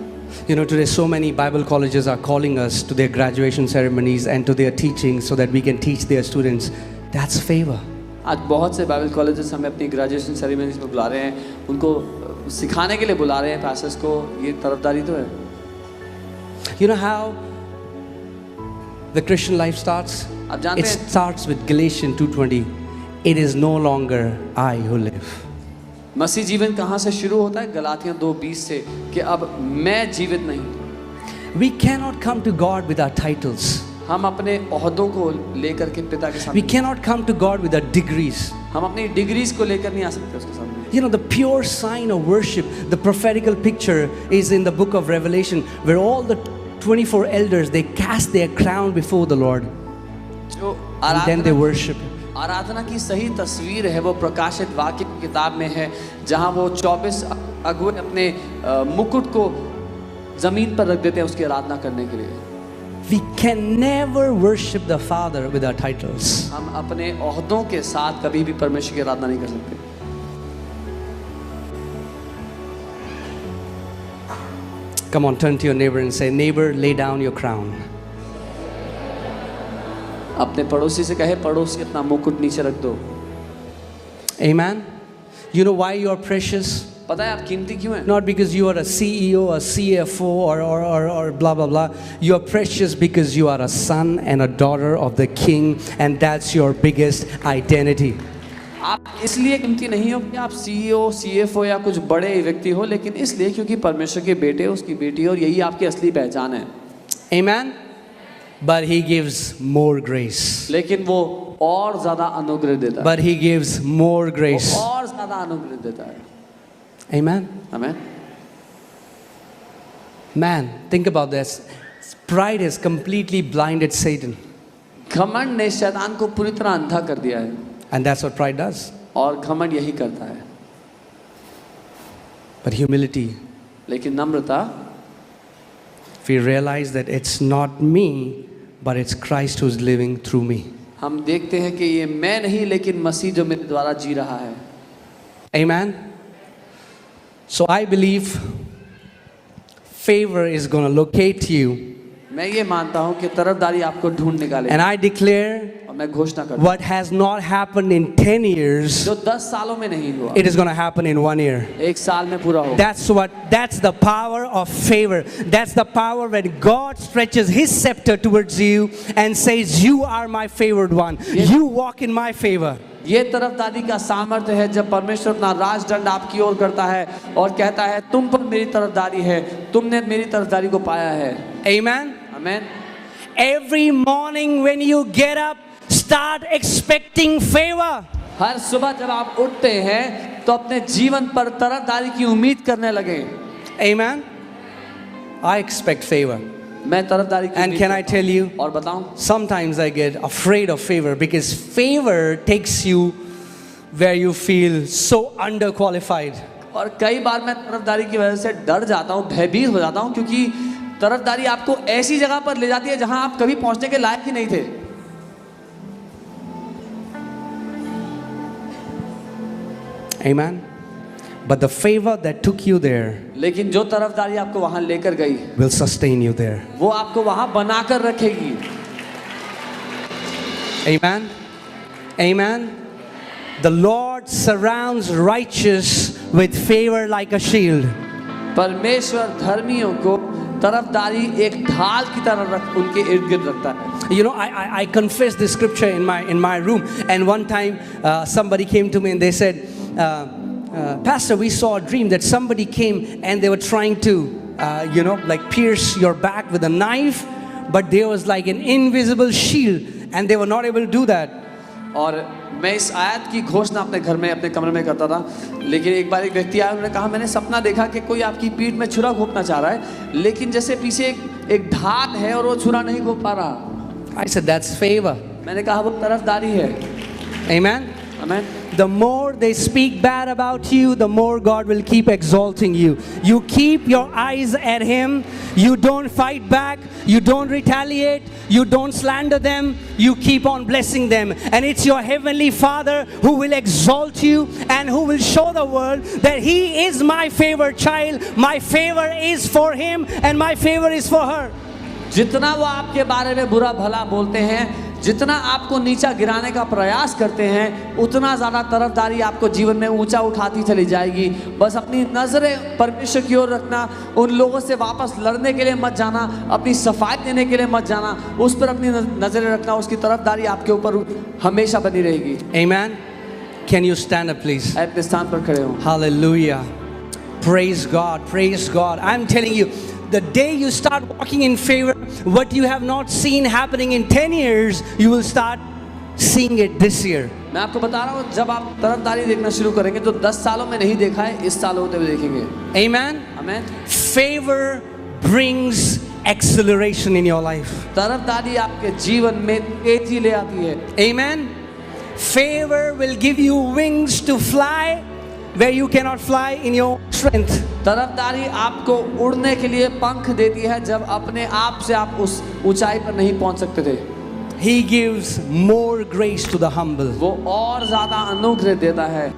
you know, today so many Bible colleges are calling us to their graduation ceremonies and to their teachings so that we can teach their students. That's favor. आज बहुत से बाइबल कॉलेजेस हमें अपनी ग्रेजुएशन सेरेमनीज में बुला रहे हैं, उनको सिखाने के लिए बुला रहे हैं पैसेस को। ये तरफदारी तो है। You know how the Christian life starts? आप जानते It हैं starts with Galatians 2:20. It is no longer I who live. मसीह जीवन कहाँ से शुरू होता है? गलातियाँ 2:20 से, कि अब मैं जीवित नहीं। We cannot come to God with our titles. हम अपने ओहदों को लेकर के पिता के We सामने, cannot come to God with our degrees. हम अपनी डिग्रीज को लेकर नहीं आ सकते उसके सामने। You know, the pure sign of worship, the prophetical picture is in the book of Revelation, where all the 24 elders, they cast their crown before the Lord, जो and then they worship. आराधना की सही तस्वीर है वो प्रकाशित वाक्य की किताब में है, जहाँ वो 24 अगुवे अपने मुकुट को जमीन पर रख देते हैं उसकी आराधना करने के लिए। We can never worship the Father with our titles. हम अपने ओहदों के साथ कभी भी परमेश्वर की आराधना नहीं कर सकते। Come on, turn to your neighbor and say, neighbor, lay down your crown. अपने पड़ोसी से कहे, पड़ोसी अपना मुकुट नीचे रख दो। Amen. You know why you are precious? पता है आप कीमती क्यों हैं? Not because you are a CEO, a CFO, or blah blah blah. You are precious because you are a son and a daughter of the King, and that's your biggest identity. आप इसलिए कीमती नहीं हो कि आप CEO, CFO या कुछ बड़े व्यक्ति हो, लेकिन इसलिए क्योंकि परमेश्वर के बेटे, उसकी बेटी, और यही आपकी असली पहचान है। Amen. But He gives more grace. लेकिन वो और ज्यादा अनुग्रह देता है। But He gives more grace. वो और ज्यादा अनुग्रह देता है। Amen. Amen. Man, think about this. Pride has completely blinded Satan. घमंड ने शैतान को पूरी तरह अंधा कर दिया है, And that's what pride does. और घमंड यही करता है। But humility, लेकिन नम्रता, if we realize that it's not me, but it's Christ who's living through me. हम देखते हैं कि ये मैं नहीं लेकिन मसीह जो मेरे द्वारा जी रहा है। Amen. So I believe favor is going to locate you. मैं ये मानता हूँ कि तरफदारी आपको ढूंढ निकाले। And I declare और मैं घोषणा करता हूँ, what has not happened in 10 years, जो 10 सालों में नहीं हुआ, it is going to happen in 1 year. एक साल में पूरा होगा। That's the power of favor. That's the power when God stretches His scepter towards you and says, you are my favored one. You walk in my favor. ये तरफदारी का सामर्थ्य है जब परमेश्वर अपना राजदंड आपकी ओर करता है और कहता है तुम पर मेरी तरफदारी है, तुमने मेरी तरफदारी को पाया है। Amen. Amen. Every morning when you get up, start expecting favor. हर सुबह जब आप उठते हैं तो अपने जीवन पर तरफदारी की उम्मीद करने लगे। Amen. I expect favor. मैं तरफदारी की And उम्मीद can I करता tell you, हूं। और बताऊं, sometimes I get afraid of favor because favor takes you where you feel so underqualified. और कई बार मैं तरफदारी की वजह से डर जाता हूँ, भयभीत हो जाता हूँ, क्योंकि तरफदारी आपको ऐसी जगह पर ले जाती है जहां आप कभी पहुंचने के लायक ही नहीं थे। Amen. But the favor that took you there लेकिन जो तरफदारी आपको वहां लेकर गई will sustain you there. वो आपको वहां बनाकर रखेगी। Amen. Amen. The Lord surrounds righteous with favor like a shield. परमेश्वर धर्मियों को तरफदारी एक ढाल की तरह उनके इर्द गिर्द रखता है। You know, I confessed this scripture in my room, and one time somebody came to me and they said, Pastor, we saw a dream that somebody came and they were trying to, like pierce your back with a knife, but there was like an invisible shield, and they were not able to do that. और मैं इस आयत की घोषणा अपने घर में अपने कमरे में करता था, लेकिन एक बार एक व्यक्ति आया, उन्होंने कहा मैंने सपना देखा कि कोई आपकी पीठ में छुरा घोंपना चाह रहा है, लेकिन जैसे पीछे एक ढाल है और वो छुरा नहीं घोंप पा रहा। I said, that's favor. मैंने कहा वो तरफदारी है। Amen. Amen. The more they speak bad about you, the more God will keep exalting you. You keep your eyes at Him. You don't fight back. You don't retaliate. You don't slander them. You keep on blessing them. And it's your Heavenly Father who will exalt you and who will show the world that He is my favored child. My favor is for Him and my favor is for her. जितना वो आपके बारे में बुरा भला बोलते हैं, जितना आपको नीचा गिराने का प्रयास करते हैं, उतना ज़्यादा तरफदारी आपको जीवन में ऊंचा उठाती चली जाएगी। बस अपनी नज़रें परमेश्वर की ओर रखना, उन लोगों से वापस लड़ने के लिए मत जाना, अपनी सफाई देने के लिए मत जाना, उस पर अपनी नज़रें रखना, उसकी तरफदारी आपके ऊपर हमेशा बनी रहेगी। Amen. Can you stand up, please? अपने स्थान पर खड़े हो। Hallelujah. Praise God. Praise God. I'm telling you, the day you start walking in favor, what you have not seen happening in 10 years, you will start seeing it this year. मैं आपको बता रहा हूँ, जब आप तरफदारी देखना शुरू करेंगे तो 10 सालों में नहीं देखा है, इस साल होते हुए देखेंगे। Amen. Amen. Favor brings acceleration in your life. तरफदारी आपके जीवन में तेजी ले आती है। Amen. Favor will give you wings to fly where you cannot fly in your strength. तरफदारी आपको उड़ने के लिए पंख देती है जब अपने आप से आप उस ऊंचाई पर नहीं पहुंच सकते थे। He gives more grace to the humble. वो और ज्यादा अनुग्रह देता है